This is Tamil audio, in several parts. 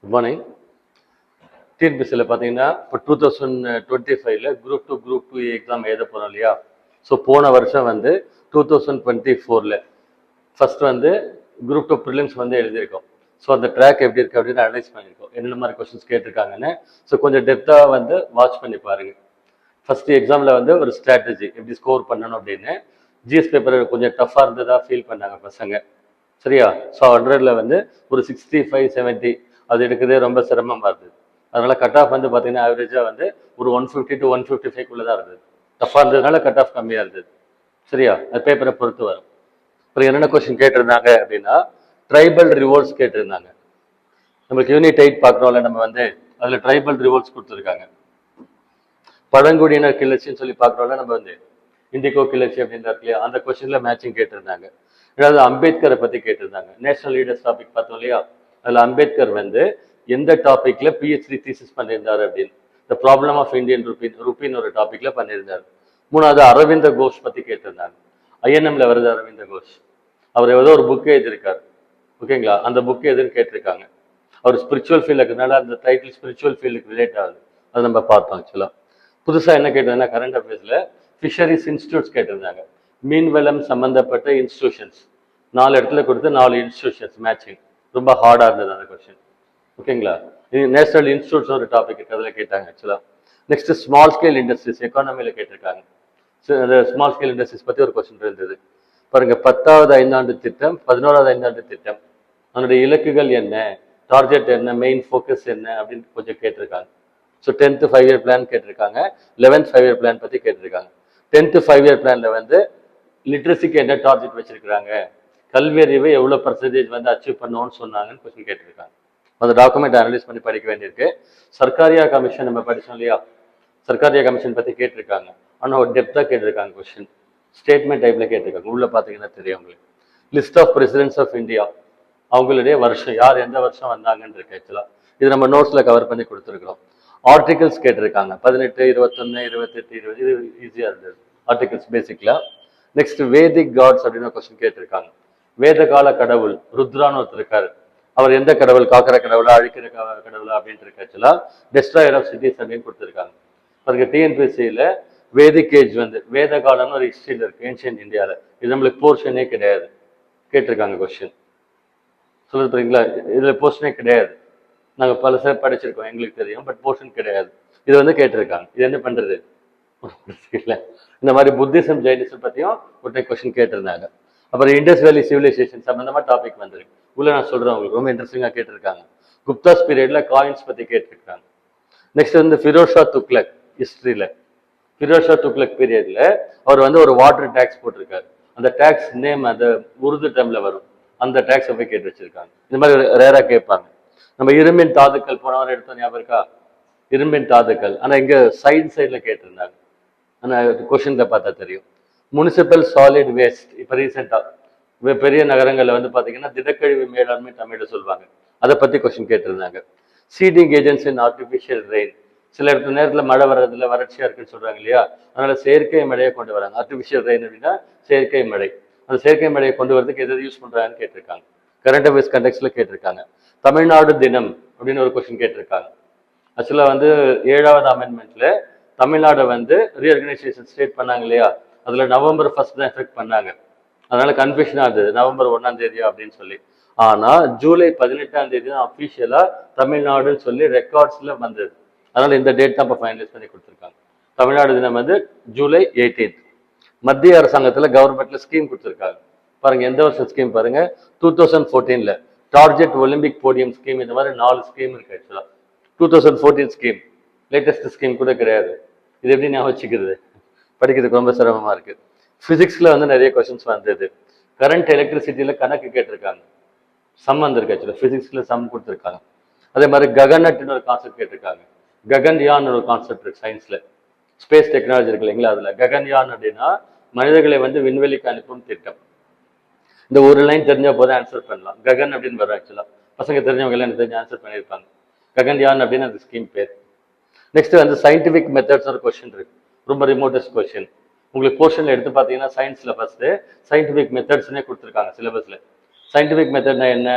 Good morning. டிஎன்பிசியில் பார்த்தீங்கன்னா இப்போ 2025 குரூப் டூ எக்ஸாம் எழுத போகிறோம் இல்லையா? ஸோ போன வருஷம் 2024 ஃபர்ஸ்ட் குரூப் டூ ப்ரிலிம்ஸ் எழுதியிருக்கோம். ஸோ அந்த ட்ராக் எப்படி இருக்குது அப்படின்னு அனலைஸ் பண்ணியிருக்கோம், என்னென்ன மாதிரி கொஸ்டின்ஸ் கேட்டிருக்காங்கன்னு. ஸோ கொஞ்சம் டெப்த்தாக வாட்ச் பண்ணி பாருங்க. ஃபர்ஸ்ட் எக்ஸாமில் ஒரு ஸ்ட்ராட்டஜி எப்படி ஸ்கோர் பண்ணணும் அப்படின்னு. ஜிஎஸ் பேப்பர் கொஞ்சம் டஃப்பாக இருந்ததா ஃபீல் பண்ணாங்க பசங்க, சரியா? ஸோ 100ல் ஒரு 65 70 அது எடுக்கிறதே ரொம்ப சிரமமாக இருந்தது. அதனால கட் ஆஃப் பார்த்தீங்கன்னா ஆவரேஜாக ஒரு 150 to 155 தான் இருந்தது. டஃப்பாக இருந்ததுனால கட் ஆஃப் கம்மியாக இருந்தது, சரியா? அது பேப்பரை பொறுத்து வரும். அப்புறம் என்னென்ன கொஸ்டின் கேட்டிருந்தாங்க அப்படின்னா, ட்ரைபல் ரிவோல்ட்ஸ் கேட்டிருந்தாங்க. நம்மளுக்கு யூனிட் 8 பார்க்குறோம்ல, நம்ம அதில் ட்ரைபல் ரிவோல்ட்ஸ் கொடுத்துருக்காங்க. பழங்குடியினர் கிளர்ச்சின்னு சொல்லி பார்க்குறோம்ல, நம்ம இண்டிகோ கிளர்ச்சி அப்படின்னு இருக்கு இல்லையா, அந்த கொஸ்டின்ல மேட்சிங் கேட்டிருந்தாங்க. ஏதாவது அம்பேத்கரை பற்றி கேட்டிருந்தாங்க. நேஷனல் லீடர்ஸ் டாபிக் பார்த்தோம் இல்லையா, அதில் அம்பேத்கர் எந்த டாபிக்ல பிஹெச்டி தீசிஸ் பண்ணியிருந்தாரு அப்படின்னு, த ப்ராப்ளம் ஆஃப் இந்தியன் ருப்பின்னு ஒரு டாபிக்ல பண்ணியிருந்தாரு. மூணாவது அரவிந்த கோஷ் பத்தி கேட்டிருந்தாங்க. ஐஎன்எம்ல வருது அரவிந்த கோஷ், அவர் ஏதோ ஒரு புக் எழுதியிருக்காரு, ஓகேங்களா? அந்த புக் எதுன்னு கேட்டிருக்காங்க. அவர் ஸ்பிரிச்சுவல் ஃபீல்டு இருக்கிறதுனால அந்த டைட்டில் ஸ்பிரிச்சுவல் ஃபீல்டுக்கு ரிலேட் ஆகுது, அதை நம்ம பார்த்தோம். ஆக்சுவலா புதுசா என்ன கேட்டிருந்தாங்கன்னா, கரண்ட் அஃபேர்ஸ்ல ஃபிஷரிஸ் இன்ஸ்டியூட்ஸ் கேட்டிருந்தாங்க. மீன்வளம் சம்பந்தப்பட்ட இன்ஸ்டிடியூஷன்ஸ் 4 இடத்துல கொடுத்து 4 இன்ஸ்டிடியூஷன்ஸ் மேட்சிங். ரொம்ப ஹார்டா இருந்தது அந்த கொஸ்டின், ஓகேங்களா? நேஷனல் இன்ஸ்டியூட்ஸ் ஒரு டாபிக் இருக்கு, அதில் கேட்டாங்க ஆக்சுவலா. நெக்ஸ்ட் ஸ்மால் ஸ்கேல் இண்டஸ்ட்ரீஸ் எக்கானமியில் கேட்டிருக்காங்க. ஸ்மால் ஸ்கேல் இண்டஸ்ட்ரீஸ் பத்தி ஒரு கொஸ்டின் இருந்தது பாருங்க. 10வது ஐந்தாண்டு திட்டம், 11வது ஐந்தாண்டு திட்டம், அதனுடைய இலக்குகள் என்ன, டார்கெட் என்ன, மெயின் ஃபோக்கஸ் என்ன அப்படின்னு கொஞ்சம் கேட்டிருக்காங்க. ஸோ 10th 5-year பிளான் கேட்டிருக்காங்க, 11th 5-year பிளான் பத்தி கேட்டிருக்காங்க. 10th 5-year பிளான்ல லிட்ரஸிக்கு என்ன டார்கெட் வச்சிருக்காங்க, கல்வி அறிவை எவ்வளவு பர்சன்டேஜ் அச்சீவ் பண்ணுவோம்னு சொன்னாங்கன்னு கொஸ்டின் கேட்டிருக்காங்க. அந்த டாக்குமெண்ட் அனலைஸ் பண்ணி படிக்க வேண்டியிருக்கு. சர்க்காரியா கமிஷன் நம்ம படிச்சோம் இல்லையா, சர்க்காரியா கமிஷன் பத்தி கேட்டிருக்காங்க. ஆனால் ஒரு டெப்தா கேட்டிருக்காங்க கொஸ்டின், ஸ்டேட்மெண்ட் டைப்ல கேட்டிருக்காங்க. உள்ள பாத்தீங்கன்னா தெரியும் உங்களுக்கு. List of presidents of India, அவங்களுடைய வருஷம், யார் எந்த வருஷம் வந்தாங்கன்னு இருக்கு ஆக்சுவலா. இது நம்ம நோட்ஸ்ல கவர் பண்ணி கொடுத்துருக்கோம். ஆர்டிகல்ஸ் கேட்டிருக்காங்க, 18, 21, 28, 20. இது ஈஸியா இருந்தது ஆர்டிகல்ஸ் பேசிக்ல. நெக்ஸ்ட் வேதிக் காட்ஸ் அப்படின்னு கொஸ்டின் கேட்டிருக்காங்க. வேத கால கடவுள் ருத்ரான்னு ஒருத்தர் இருக்காரு, அவர் எந்த கடவுள், காக்கிற கடவுளா அழிக்கிற கடவுளா அப்படின்ட்டு இருக்கு ஆக்சுவலா. டெஸ்ட்ராயர் ஆஃப் சிட்டிஸ் அப்படின்னு கொடுத்துருக்காங்க. அதுக்கு டிஎன்பிசியில வேதிக் ஏஜ் வேத காலம்னு ஒரு ஹிஸ்டரியில் இருக்கு ஏன்ஷியன்ட் இந்தியாவில். இது நம்மளுக்கு போர்ஷனே கிடையாது, கேட்டிருக்காங்க கொஸ்டின். சொல்லுது புரியுங்களா? இதுல போர்ஷனே கிடையாது, நாங்க பல சார் படிச்சிருக்கோம், எங்களுக்கு தெரியும், பட் போர்ஷன் கிடையாது. இது கேட்டிருக்காங்க. இது என்ன பண்றது இல்ல. இந்த மாதிரி புத்திசம் ஜெயினிசம் பத்தியும் ஒரு கொஸ்டின் கேட்டிருந்தாங்க. அப்புறம் இண்டஸ் வேலி சிவிலைசேஷன் சம்பந்தமா டாபிக் வந்திருக்கு. உள்ள நான் சொல்றேன், உங்களுக்கு ரொம்ப இன்ட்ரெஸ்டிங்கா கேட்டிருக்காங்க. குப்தாஸ் பீரியட்ல காயின்ஸ் பத்தி கேட்டிருக்காங்க. நெக்ஸ்ட் ஃபிரோஸ் ஷா துக்ளக் ஹிஸ்டரியில, ஃபிரோஸ் ஷா துக்ளக் பீரியட்ல அவர் ஒரு வாட்டர் டேக்ஸ் போட்டிருக்காரு. அந்த டேக்ஸ் நேம் அந்த உருது டேம்ல வரும், அந்த டேக்ஸை போய் கேட்டு வச்சிருக்காங்க. இந்த மாதிரி ரேரா கேட்பாங்க. நம்ம இரும்பின் தாதுக்கள் போன வாரம் எடுத்தோம், ஞாபகம் இருக்கா? இரும்பின் தாதுக்கள். ஆனா இங்க சைட்ல கேட்டிருந்தாங்க, ஆனா கொஸ்டின்ல பார்த்தா தெரியும். முனிசிபல் சாலிட் வேஸ்ட், இப்ப ரீசெண்டா பெரிய நகரங்கள்ல பாத்தீங்கன்னா திடக்கழிவு மேலாண்மை தமிழ்ல சொல்லுவாங்க, அதை பத்தி கொஸ்டின் கேட்டிருந்தாங்க. Seeding agents in artificial rain, சில இடத்துல நேரத்துல மழை வர்றதுல வறட்சியா இருக்குன்னு சொல்றாங்க இல்லையா, அதனால செயற்கை மழையை கொண்டு வராங்க. ஆர்டிபிஷியல் ரெயின் அப்படின்னா செயற்கை மழை. அந்த செயற்கை மழையை கொண்டு வரதுக்கு எதாவது யூஸ் பண்றாங்கன்னு கேட்டிருக்காங்க. கரண்ட் அஃபேர்ஸ் கண்டெக்ஸ்ல கேட்டிருக்காங்க. தமிழ்நாடு தினம் அப்படின்னு ஒரு கொஸ்டின் கேட்டிருக்காங்க. ஆக்சுவலா 7வது அமெண்ட்மெண்ட்ல தமிழ்நாடு ரீஆர்கனைசேஷன் ஸ்டேட் பண்ணாங்க இல்லையா, அதுல நவம்பர் 1 தான் எஃபெக்ட் பண்ணாங்க. அதனால கன்ஃபியூஷனா இருந்தது, நவம்பர் 1 அப்படின்னு சொல்லி. ஆனா ஜூலை 18 தான் அபிஷியலா தமிழ்நாடுன்னு சொல்லி ரெக்கார்ட்ஸ்ல வந்தது. அதனால இந்த டேட் தான் இப்ப ஃபைனலைஸ் பண்ணி கொடுத்துருக்காங்க. தமிழ்நாடு தினம் ஜூலை 18. மத்திய அரசாங்கத்துல கவர்மெண்ட்ல ஸ்கீம் கொடுத்துருக்காங்க பாருங்க. எந்த வருஷம் ஸ்கீம் பாருங்க, 2014ல டார்கெட் ஒலிம்பிக் போடியம் ஸ்கீம். இந்த மாதிரி 4 ஸ்கீம் இருக்கு ஆக்சுவலா. 2014 ஸ்கீம், லேட்டஸ்ட் ஸ்கீம் கூட கிடையாது. இது எப்படி ஞாபகம் வச்சுக்கிறது, படிக்கிறதுக்கு ரொம்ப சிரமமா இருக்கு. பிசிக்ஸ்ல நிறைய கொஸ்டின்ஸ் வந்தது. கரண்ட் எலக்ட்ரிசிட்டியில கணக்கு கேட்டிருக்காங்க, சம் வந்திருக்கு ஆக்சுவலா. பிசிக்ஸ்ல சம் கொடுத்துருக்காங்க. அதே மாதிரி ககன்நட்னு ஒரு கான்செப்ட் கேட்டிருக்காங்க. ககன்யான் ஒரு கான்செப்ட் இருக்கு சயின்ஸ்ல, ஸ்பேஸ் டெக்னாலஜி இருக்கு இல்லைங்களா, அதுல ககன்யான் அப்படின்னா மனிதர்களை விண்வெளிக்கு அனுப்பும் திட்டம். இந்த ஒரு லைன் தெரிஞ்ச போது ஆன்சர் பண்ணலாம். ககன் அப்படின்னு வரும் ஆக்சுவலா, பசங்க தெரிஞ்சவங்க எல்லாம் எனக்கு தெரிஞ்சு ஆன்சர் பண்ணியிருப்பாங்க. ககன்யான் அப்படின்னு அந்த ஸ்கீம் பேர். நெக்ஸ்ட் சயின்டிபிக் மெத்தட்ஸ் ஒரு கொஸ்டின் இருக்கு, ரொம்ப ரிமோட்டஸ்ட் கொஸ்டின். உங்களுக்கு போர்ஷன்ல எடுத்து பார்த்தீங்கன்னா சயின்ஸ்ல ஃபர்ஸ்ட் சயின்டிபிக் மெத்தட்ஸ்னே கொடுத்துருக்காங்க சிலபஸ்ல. சயின்டிபிக் மெத்தட்னா என்ன,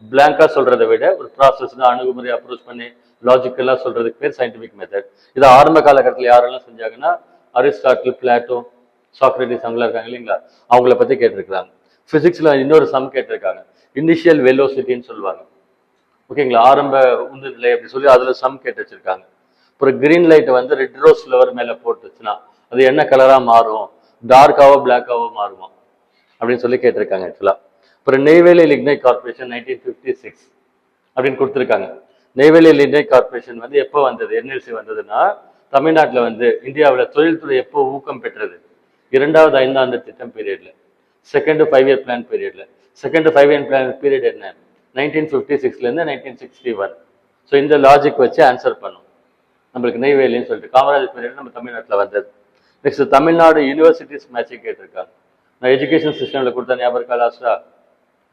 பிளாங்கா சொல்றதை விட ஒரு ப்ராசஸ் தான், அணுகுமுறை அப்ரோச் பண்ணி லாஜிக்கலா சொல்றதுக்கு பேர் சயின்டிபிக் மெத்தட். இதை ஆரம்ப காலகட்டத்தில் யாரெல்லாம் செஞ்சாங்கன்னா அரிஸ்டாட்டில், பிளாட்டோ, சாக்ரட்டிஸ் அவங்களா இருக்காங்க இல்லைங்களா, அவங்கள பத்தி கேட்டிருக்கிறாங்க. பிசிக்ஸ்ல இன்னொரு சம் கேட்டிருக்காங்க, இனிஷியல் வெலோசிட்டின்னு சொல்லுவாங்க. ஓகேங்களா, ஆரம்ப உந்துநிலை அப்படி சொல்லி அதுல சம் கேட்டு வச்சிருக்காங்க. ஒரு கிரீன் லைட் வந்து ரெட் ரோஸ் ஃப்ளவர் மேல போட்டுச்சுன்னா அது என்ன கலரா மாறும், டார்க்காவோ பிளாக்காவோ மாறுமா அப்படின்னு சொல்லி கேட்டிருக்காங்க ஆக்சுவலா. அப்புறம் நெய்வேலி லிக்னைட் கார்பரேஷன் 1956 அப்படின்னு கொடுத்துருக்காங்க. நெய்வேலி லிக்னைட் கார்பரேஷன் வந்து எப்போ வந்தது, என்எல்சி வந்ததுன்னா தமிழ்நாட்டில் வந்து இந்தியாவில் தொழில்துறை எப்போ ஊக்கம் பெற்றது, இரண்டாவது ஐந்தாண்டு திட்டம் பீரியட்ல, செகண்ட் 5 இயர் பிளான் பீரியட்ல. செகண்ட் 5 இயர் பிளான் பீரியட் என்ன, 1956லேருந்து 1961. ஸோ இந்த லாஜிக் வச்சு ஆன்சர் பண்ணும். நம்மளுக்கு நெய்வேலின்னு சொல்லிட்டு காமராஜர் பீரியட் நம்ம தமிழ்நாட்டில் வந்தது. நெக்ஸ்ட் தமிழ்நாடு யூனிவர்சிட்டிஸ் மேட்சிங் கேட்டிருக்காங்க. நான் எஜுகேஷன் சிஸ்டம்ல கொடுத்த ஞாபகம் இருக்கா, லாஸ்டா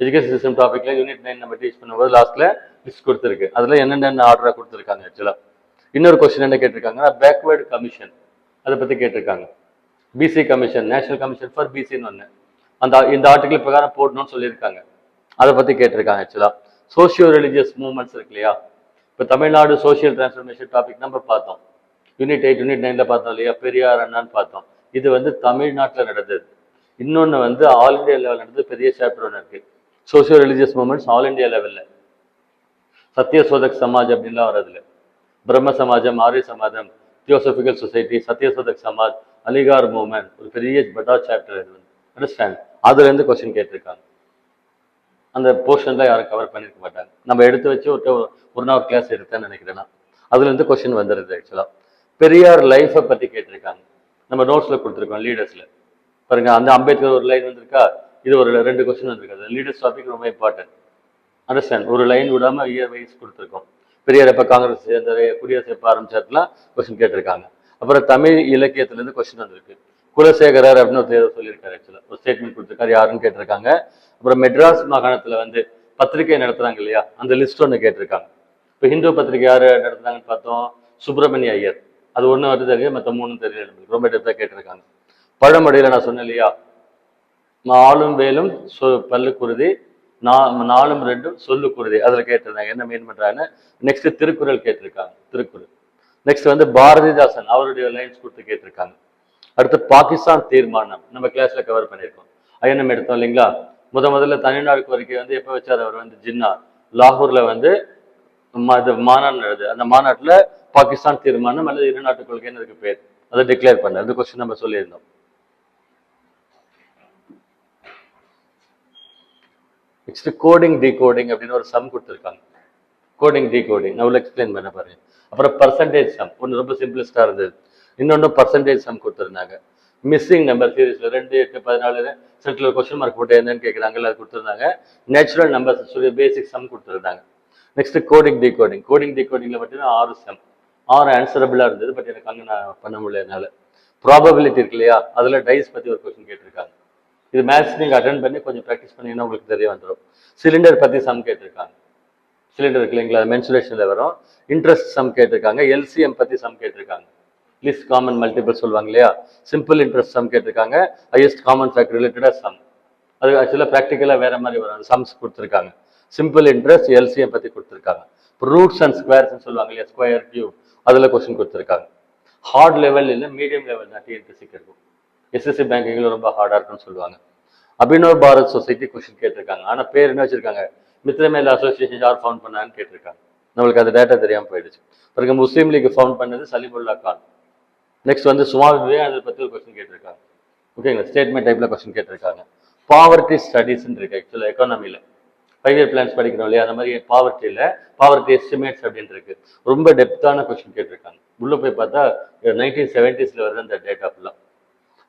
எஜுகேஷன் சிஸ்டம் டாபிக்ல யூனிட் 9 நம்ம டீச் பண்ணும்போது லாஸ்ட்ல லிஸ்ட் கொடுத்துருக்கு, அதுல என்னென்ன ஆர்டரா கொடுத்துருக்காங்க ஆக்சுவலா. இன்னொரு கொஸ்டின் என்ன கேட்டிருக்காங்கன்னா பேக்வேர்டு கமிஷன், அதை பத்தி கேட்டிருக்காங்க. BC commission, national commission for பிசின்னு ஒன்று, இந்த ஆர்டிகல் பிரகாரம் போடணும்னு சொல்லியிருக்காங்க, அதை பத்தி கேட்டிருக்காங்க ஆக்சுவலா. சோசியோ ரிலிஜியஸ் மூவ்மெண்ட்ஸ் இருக்கு இல்லையா, இப்போ தமிழ்நாடு சோசியல் டிரான்ஸ்ஃபர்மேஷன் டாபிக் நம்ம பார்த்தோம், யூனிட் 8 யூனிட் 9ல பார்த்தோம் இல்லையா, பெரியார் அண்ணான்னு பார்த்தோம். இது வந்து தமிழ்நாட்டில் நடந்தது. இன்னொன்று வந்து ஆல் இண்டியா லெவல் நடந்தது, பெரிய சாப்டர் ஒன்று இருக்கு, socio religious movements all India லெவலில். சத்யசோதக் சமாஜ் அப்படின்லாம் வரதுல, பிரம்ம சமாஜம், ஆரிய சமாஜம், theosophical society, Satyashodhak Samaj, Aligarh movement, ஒரு பெரிய பட்டா சாப்டர் இது. அண்டர்ஸ்டாண்ட், அதுல இருந்து கொஸ்டின் கேட்டிருக்காங்க. அந்த போர்ஷன்ல யாரும் கவர் பண்ணிருக்க மாட்டாங்க, நம்ம எடுத்து வச்சு ஒரு நாள் கிளாஸ் எடுத்தேன்னு நினைக்கிறேன்னா அதுல இருந்து கொஸ்டின் வந்துடுது ஆக்சுவலா. பெரியார் லைஃபை பத்தி கேட்டிருக்காங்க, நம்ம நோட்ஸ்ல கொடுத்துருக்கோம் லீடர்ஸ்ல பாருங்க. அந்த அம்பேத்கர் ஒரு லைன் வந்திருக்கா, இது ஒரு 2 கொஸ்டின் வந்திருக்காது. லீடர்ஸ் டாபிக் ரொம்ப இம்பார்ட்டன்ட், அண்டர்ஸ்டாண்ட். ஒரு லைன் விடாம இயர் வைஸ் கொடுத்துருக்கோம். பெரியார் எப்ப காங்கிரஸ் சேர்ந்த, குடியரசு எப்ப ஆரம்பிச்சதுலாம் கொஸ்டின் கேட்டிருக்காங்க. அப்புறம் தமிழ் இலக்கியத்துல இருந்து கொஸ்டின் வந்திருக்கு. குலசேகரர் அப்படின்னு ஒரு சொல்லியிருக்காரு ஆக்சுவலா, ஒரு ஸ்டேட்மெண்ட் கொடுத்துருக்காரு, யாருன்னு கேட்டிருக்காங்க. அப்புறம் மெட்ராஸ் மாகாணத்துல வந்து பத்திரிகை நடத்துறாங்க இல்லையா, அந்த லிஸ்ட் ஒன்று கேட்டிருக்காங்க. இப்போ ஹிந்து பத்திரிகை யாரு நடத்துறாங்கன்னு பார்த்தோம், சுப்பிரமணிய ஐயர். அது ஒன்று வந்து தெரியும், மற்ற 3 தெரியல, ரொம்ப டெப்தா கேட்டிருக்காங்க. பழமொழியில நான் சொன்னேன் இல்லையா, நாலும் வேலும் பல்லு குருதி, நாலும் 2 சொல்லு குருதி, அதுல கேட்டிருந்தாங்க என்ன மீன் பண்றாங்கன்னு. நெக்ஸ்ட் திருக்குறள் கேட்டிருக்காங்க, திருக்குறள். நெக்ஸ்ட் வந்து பாரதிதாசன் அவருடைய லைன்ஸ் கொடுத்து கேட்டிருக்காங்க. அடுத்து பாகிஸ்தான் தீர்மானம் நம்ம கிளாஸ்ல கவர் பண்ணியிருக்கோம், ஐஎன்எம் எடுத்தோம் இல்லைங்களா. முதல்ல தனிநாடு கோரிக்கை வந்து எப்போ வச்சார் அவர் வந்து, ஜின்னா லாகூர்ல வந்து மாநாடு நடக்குது. அந்த மாநாட்டுல பாகிஸ்தான் தீர்மானம் அல்லது இரு நாட்டு கொள்கைன்னு இருக்கு பேர், அதை டிக்ளேர் பண்ண. அந்த கொஸ்டின் நம்ம சொல்லியிருந்தோம். நெக்ஸ்ட் கோடிங் டிகோடிங் அப்படின்னு ஒரு சம் கொடுத்துருக்காங்க. கோடிங் டிகோடிங் நான் எக்ஸ்பிளைன் பண்ண பாருங்க. அப்புறம் பர்சன்டேஜ் சம் ஒன்று ரொம்ப சிம்பிளஸ்டா இருந்தது. இன்னொன்று பர்சன்டேஜ் சம் கொடுத்துருந்தாங்க. மிஸ்ஸிங் நம்பர் சீரீஸ்ல 2, 8, 14 சென்ட்ரல் கொஸ்டின் மார்க் போட்டு என்னன்னு கேட்குறாங்க, அது கொடுத்துருந்தாங்க. நேச்சுரல் நம்பர்ஸ் சொல்லி பேசிக் சம் கொடுத்துருந்தாங்க. Next coding decoding. கோடிங் டிகோடிங்ல மட்டும் 6 சம், 6 ஆன்சரபிளா இருந்தது. பட் எனக்கு அங்கே நான் பண்ண முடியல என்னால. ப்ராபபிலிட்டி இருக்கு இல்லையா, அதுல டைஸ் பத்தி ஒரு கொஸ்டின் கேட்டிருக்காங்க. இது மேத்ஸ் நீங்க அட்டன் பண்ணி கொஞ்சம் ப்ராக்டிஸ் பண்ணீங்கன்னா உங்களுக்கு தெரிய வந்துடும். சிலிண்டர் பத்தி சம் கேட்டிருக்காங்க, சிலிண்டர் இருக்கு இல்லைங்களா, மென்சுரேஷன்ல வரும். இன்ட்ரெஸ்ட் சம் கேட்டிருக்காங்க. எல்சிஎம் பத்தி சம் கேட்டிருக்காங்க, லிஸ்ட் காமன் மல்டிபிள் சொல்லுவாங்க இல்லையா. சிம்பிள் இன்ட்ரெஸ்ட் சம் கேட்டிருக்காங்க. ஹையஸ்ட் காமன் ஃபேக்டர் ரிலேட்டடா சம், அது ஆக்சுவலா ப்ராக்டிக்கலா வேற மாதிரி வரும். சம்ஸ் கொடுத்துருக்காங்க. சிம்பிள் இன்ட்ரெஸ்ட், எல்சிஎம் பத்தி கொடுத்துருக்காங்க. ரூட்ஸ் அண்ட் ஸ்கொயர்ஸ் சொல்லுவாங்க இல்லையா, ஸ்கொயர் கியூப், அதுல கொஸ்டின் கொடுத்துருக்காங்க. ஹார்ட் லெவல் இல்லை, மீடியம் லெவல் தான் டிஎன்பிஎஸ்சிக்கு இருக்கும். எஸ்எஸ்சி பேங்கிங்ல ரொம்ப ஹார்டா இருக்குன்னு சொல்லுவாங்க. அபினவ் பாரத் சொசைட்டி கொஸ்டின் கேட்டிருக்காங்க. ஆனா பேர் என்ன வச்சிருக்காங்க, மித்ரமேல் அசோசியேஷன் யார் ஃபவுண்ட் பண்ணான்னு கேட்டிருக்காங்க. நம்மளுக்கு அது டேட்டா தெரியாம போயிடுச்சு. பிறகு முஸ்லீம் லீக் ஃபவுண்ட் பண்ணது சலீமுல்லா கான். நெக்ஸ்ட் வந்து சுவாமி விவேகானந்தர் பத்தி ஒரு கொஸ்டின் கேட்டிருக்காங்க. ஓகேங்களா, ஸ்டேட்மெண்ட் டைப்ல கொஸ்டின் கேட்டிருக்காங்க. பாவர்ட்டி ஸ்டடிஸ் இருக்கு ஆக்சுவலா எக்கானமில, 5 இயர் பிளான்ஸ் படிக்கிறோம் இல்லையா, அந்த மாதிரி பாவர்ட்டியில பாவர்ட்டி எஸ்டிமேட்ஸ் அப்படின்னு இருக்கு. ரொம்ப டெப்தான கொஸ்டின் கேட்டிருக்காங்க. உள்ள போய் பார்த்தா 1970s வருது அந்த டேட்டா ஃபுல்லா.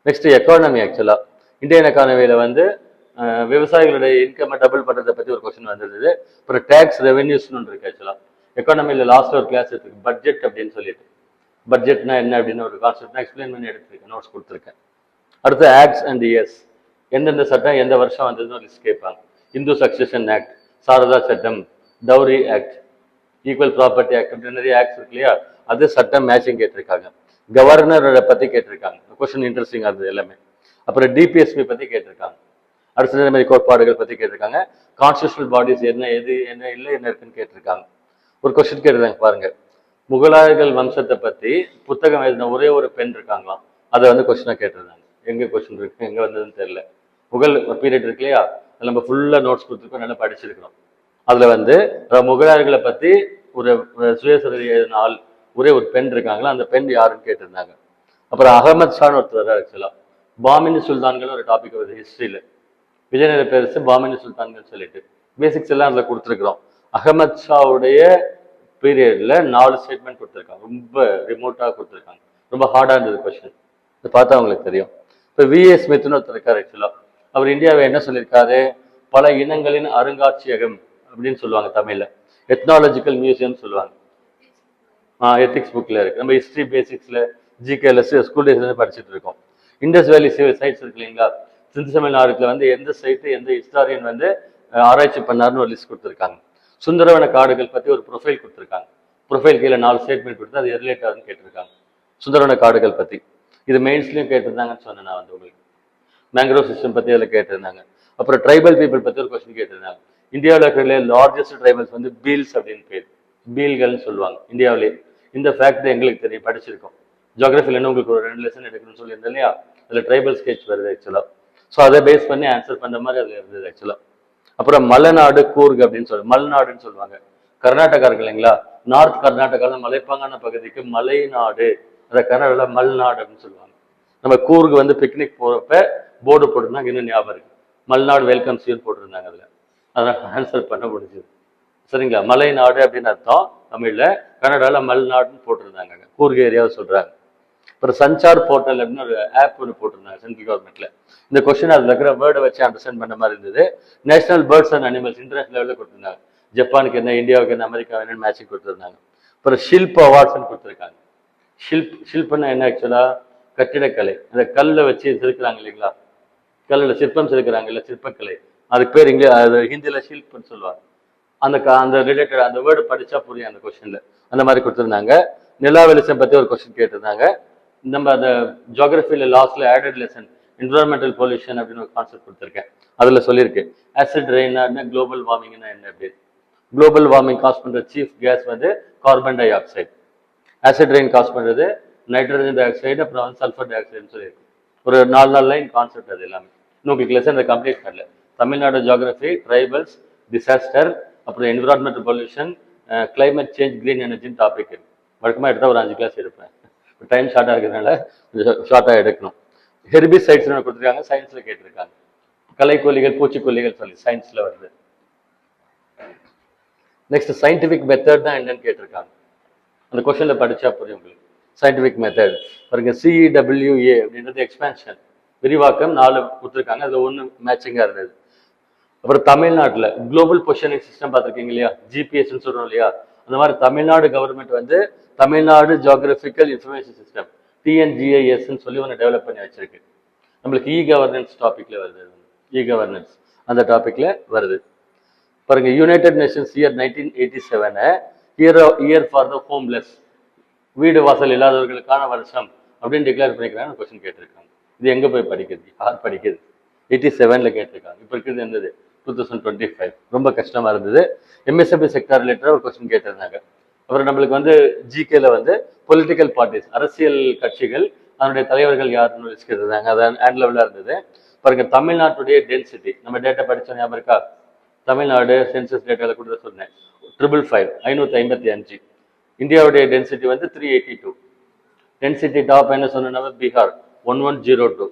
Next economy. ஆக்சுவலா இந்தியன் எக்கானமியில வந்து விவசாயிகளுடைய இன்கம் டபுள் பண்றதை பத்தி ஒரு கொஸ்டின் வந்திருந்தது. அப்புறம் டேக்ஸ் ரெவென்யூஸ்னு ஒன்று இருக்கு. ஆக்சுவலா எக்கானமியில லாஸ்ட் ஒரு கிளாஸ் இருக்கு, பட்ஜெட் அப்படின்னு சொல்லிட்டு. பட்ஜெட்னா என்ன அப்படின்னு ஒரு கான்செப்ட் எக்ஸ்பிளைன் பண்ணி எடுத்துருக்கேன், நோட்ஸ் கொடுத்துருக்கேன். அடுத்து ஆக்ட்ஸ் அண்ட் இயர்ஸ், எந்தெந்த சட்டம் எந்த வருஷம் வந்ததுன்னு லிஸ்ட் கேட்பாங்க. இந்து சக்சஷன் ஆக்ட், சாரதா சட்டம், dowry act, equal property act, அப்படி நிறைய ஆக்ட்ஸ் இருக்கு இல்லையா, அது சட்டம் மேட்சிங் கேட்டிருக்காங்க. கவர்னரை பத்தி கேட்டிருக்காங்க, கொஸ்டின் இன்ட்ரெஸ்டிங்கா இருந்தது எல்லாமே. அப்புறம் டிபிஎஸ்பி பத்தி கேட்டிருக்காங்க. அரசியலமைப்பு கோட்பாடுகள் பத்தி கேட்டிருக்காங்க. கான்ஸ்டியூஷனல் பாடிஸ் என்ன எது என்ன இல்லை என்ன இருக்குன்னு கேட்டிருக்காங்க. ஒரு கொஸ்டின் கேட்டிருக்காங்க பாருங்க, முகலாயர்கள் வம்சத்தை பத்தி புத்தகம் எழுதின ஒரே ஒரு பெண் இருக்காங்களாம், அதை வந்து கொஸ்டினா கேட்டிருந்தாங்க. எங்க கொஸ்டின் இருக்கு, எங்க வந்ததுன்னு தெரியல. முகல் பீரியட் இருக்கு இல்லையா, அதில் நம்ம ஃபுல்லா நோட்ஸ் கொடுத்துருக்கோம், நல்லா படிச்சிருக்கிறோம். அதுல வந்து முகலாயர்களை பத்தி ஒரு சுயசரிதை எழுதின ஆள் ஒரே ஒரு பெண் இருக்காங்களா, அந்த பெண் யாருன்னு கேட்டிருந்தாங்க. அப்புறம் அகமது ஷான்னு ஒருத்தர் ஆக்சுவலா பாமினி சுல்தான்கள் ஒரு டாபிக் வருது ஹிஸ்டரியில, விஜயநகர பேரரசு பாமினி சுல்தான்கள் சொல்லிட்டு பேசிக்ஸ் எல்லாம் அதுல கொடுத்துருக்குறோம். அகமது ஷாவுடைய பீரியட்ல 4 ஸ்டேட்மெண்ட் கொடுத்துருக்காங்க, ரொம்ப ரிமோட்டா கொடுத்துருக்காங்க, ரொம்ப ஹார்டா இருந்தது கொஸ்டின், இது பார்த்தா அவங்களுக்கு தெரியும். இப்போ விஏ ஸ்மித்னு ஒருத்தர் இருக்காரு ஆக்சுவலா, அவர் இந்தியாவை என்ன சொல்லியிருக்காரு, பல இனங்களின் அருங்காட்சியகம் அப்படின்னு சொல்லுவாங்க தமிழ்ல, எத்னாலஜிக்கல் மியூசியம் சொல்லுவாங்க. எத்திக்ஸ் புக்ல இருக்கு, நம்ம ஹிஸ்டரி பேசிக்ஸ்ல ஜிகேல ஸ்கூல் டேஸ்ல படிச்சுட்டு இருக்கோம். இண்டஸ் வேலி சைட்ஸ் இருக்கு இல்லைங்களா, சிந்து சமய நாடுல வந்து எந்த சைட்டு எந்த ஹிஸ்டாரியன் வந்து ஆராய்ச்சி பண்ணாருன்னு ஒரு லிஸ்ட் கொடுத்துருக்காங்க. சுந்தரவன காடுகள் பத்தி ஒரு ப்ரொஃபைல் கொடுத்துருக்காங்க, ப்ரொஃபைல் கீழே 4 ஸ்டேட்மெண்ட் கொடுத்து அது ரிலேட் ஆகுதுன்னு கேட்டிருக்காங்க. சுந்தரவன காடுகள் பத்தி இது மெயின்ஸ்லயும் கேட்டிருந்தாங்கன்னு சொன்னேன் நான் வந்து உங்களுக்கு. மேங்க்ரோவ் சிஸ்டம் பத்தி அதில் கேட்டிருந்தாங்க. அப்புறம் ட்ரைபல் பீப்புள் பத்தி ஒரு கொஸ்டின் கேட்டிருந்தாங்க. இந்தியாவில் இருக்கிற லார்ஜஸ்ட் ட்ரைபல்ஸ் வந்து பீல்ஸ் அப்படின்னு பேர், பீல்கள்னு சொல்லுவாங்க இந்தியாவிலே. இந்த ஃபேக்ட் எங்களுக்கு தெரியும், படிச்சிருக்கோம். ஜியோகிராஃபியில் என்ன உங்களுக்கு ஒரு 2 லெசன் எடுக்கணும்னு சொல்லியிருந்தேன் இல்லையா, அதில் ட்ரைபல் ஸ்கெட்ச் வருது ஆக்சுவலா. ஸோ அதை பேஸ் பண்ணி ஆன்சர் பண்ணுற மாதிரி அதில் இருந்தது ஆக்சுவலா. அப்புறம் மலைநாடு கூர்க் அப்படின்னு சொல்லுவாங்க, மலைநாடுன்னு சொல்லுவாங்க. கர்நாடகா இருக்கு இல்லைங்களா, நார்த் கர்நாடகாவில் மலைப்பாங்கான பகுதிக்கு மலைநாடு, அதை கர்நாடகாவில் மல்நாடு அப்படின்னு சொல்லுவாங்க. நம்ம கூர்க் வந்து பிக்னிக் போறப்ப போர்டு போட்டிருந்தாங்க, இன்னும் ஞாபகம் இருக்கு, மல்நாடு வெல்கம் யூன்னு போட்டிருந்தாங்க அதில், அதனால் ஆன்சர் பண்ண முடிஞ்சது. சரிங்களா, மலைநாடு அப்படின்னு அர்த்தம் தமிழ்ல, கன்னடாவில் மல்நாடுன்னு போட்டிருந்தாங்க, கூர்க் ஏரியாவை சொல்றாங்க. அப்புறம் சஞ்சார் போர்ட்டல் அப்படின்னு ஒரு ஆப் ஒன்று போட்டிருந்தாங்க சென்ட்ரல் கவர்மெண்ட்ல. இந்த கொஸ்டின் அதில் இருக்கிற வேர்டை வச்சு அண்டர்ஸ்டாண்ட் பண்ண மாதிரி இருந்தது. National birds and animals international லெவலில் கொடுத்துருந்தாங்க, ஜப்பானுக்கு என்ன, இந்தியாவுக்கு என்ன, அமெரிக்கா என்னன்னு மேட்சிங் கொடுத்துருந்தாங்க. அப்புறம் ஷில்ப் அவார்ட்ஸ்ன்னு கொடுத்துருக்காங்க. ஷில்ப்னா என்ன ஆக்சுவலா, கட்டிடக்கலை, அந்த கல்லை வச்சு செதுக்குறாங்க இல்லைங்களா, கல்லில் சிற்பம் செதுக்குறாங்க இல்லை, சிற்பக்கலை, அதுக்கு பேர் இங்கே அது ஹிந்தியில் ஷில்ப்னு சொல்லுவாங்க. அந்த ரிலேட்டட் அந்த வேர்டு படிச்சா புரியும் அந்த கொஸ்டின்ல, அந்த மாதிரி கொடுத்துருந்தாங்க. நிலா வெளிச்சம் பத்தி ஒரு கொஸ்டின் கேட்டிருந்தாங்க. நம்ம அந்த ஜியோகிராஃபியில லாஸ்ட்ல ஆடட் லெசன் என்விரான்மெண்டல் பொல்யூஷன் அப்படின்னு ஒரு கான்செப்ட் கொடுத்துருக்கேன், அதுல சொல்லியிருக்கேன் ஆசிட் ரெயின்னா என்ன, குளோபல் வார்மிங்னா என்ன அப்படின்னு. குளோபல் வார்மிங் காஸ் பண்ற சீஃப் கேஸ் வந்து carbon dioxide, acid rain cause பண்றது நைட்ரஜன் டை ஆக்சைடு, அப்புறம் வந்து சல்ஃபர் டை ஆக்சைடுன்னு சொல்லியிருக்கு. ஒரு 4 லைன் கான்செப்ட் அது எல்லாமே. உங்களுக்கு லெசன் அதை கம்ப்ளீட் பண்ணல. தமிழ்நாடு ஜியோகிராஃபி, ட்ரைபல்ஸ், டிசாஸ்டர், அப்புறம் environmental pollution, climate change, green எனர்ஜின்னு டாபிக் இருக்கு. வழக்கமாக எடுத்தால் ஒரு 5 கிளாஸ் எடுப்பேன், டைம் ஷார்ட்டாக இருக்கிறதுனால கொஞ்சம் ஷார்ட்டாக எடுக்கணும். ஹெர்பிசைட்ஸ் கொடுத்துருக்காங்க, சயின்ஸில் கேட்டிருக்காங்க. களைக்கொல்லிகள், பூச்சிக்கொல்லிகள் சொல்லி சயின்ஸில் வருது. நெக்ஸ்ட் சயின்டிஃபிக் மெத்தட் தான் என்னன்னு கேட்டிருக்காங்க, அந்த கொஸ்டினில் படித்தா புரியும் உங்களுக்கு. சயின்டிஃபிக் மெத்தட் பாருங்க, CEWA அப்படின்றது எக்ஸ்பேன்ஷன், விரிவாக்கம் 4 கொடுத்துருக்காங்க, அதில் 1 மேட்சிங்காக இருந்தது. அப்புறம் தமிழ்நாட்டில் குளோபல் பொசிஷனிங் சிஸ்டம் பார்த்துருக்கீங்க இல்லையா, ஜிபிஎஸ்ன்னு சொல்கிறோம் இல்லையா, அந்த மாதிரி தமிழ்நாடு கவர்மெண்ட் வந்து Tamil Nadu geographical information system TNGIS சொல்லி ஒன்று டெவலப் பண்ணி வச்சிருக்கு. நம்மளுக்கு கவர்னன்ஸ் டாபிக்ல வருது, கவர்னன்ஸ் அந்த டாபிக்ல வருது. பாருங்க, United Nations year 1987 year for the homeless, வீடு வாசல் இல்லாதவர்களுக்கான வருஷம் அப்படின்னு டிக்ளேர் பண்ணிக்கிறாங்க. கொஸ்டின் கேட்டிருக்காங்க, இது எங்க போய் படிக்கிறது, யார் படிக்கிறது? 87ல கேட்டிருக்காங்க. இப்போ இருக்கிறது என்னது 2025, ரொம்ப கஷ்டமா இருந்தது. MSME செக்டார் ரிலேட்டடாக ஒரு கொஸ்டின் கேட்டிருந்தாங்க. அப்புறம் நம்மளுக்கு வந்து ஜிகேல வந்து பொலிட்டிக்கல் பார்ட்டிஸ், அரசியல் கட்சிகள், அதனுடைய தலைவர்கள் யாருன்னு லிஸ்ட் கேட்டிருந்தாங்க, அது ஹேண்ட் லெவலாக இருந்தது. பாருங்க, தமிழ்நாட்டுடைய டென்சிட்டி நம்ம டேட்டா படித்தோம் ஞாபகம் இருக்கா, தமிழ்நாடு சென்சஸ் டேட்டாவில் கூட சொன்னேன் 555 555. இந்தியாவுடைய டென்சிட்டி வந்து 382. டென்சிட்டி டாப் என்ன சொன்னா பீகார் 1102.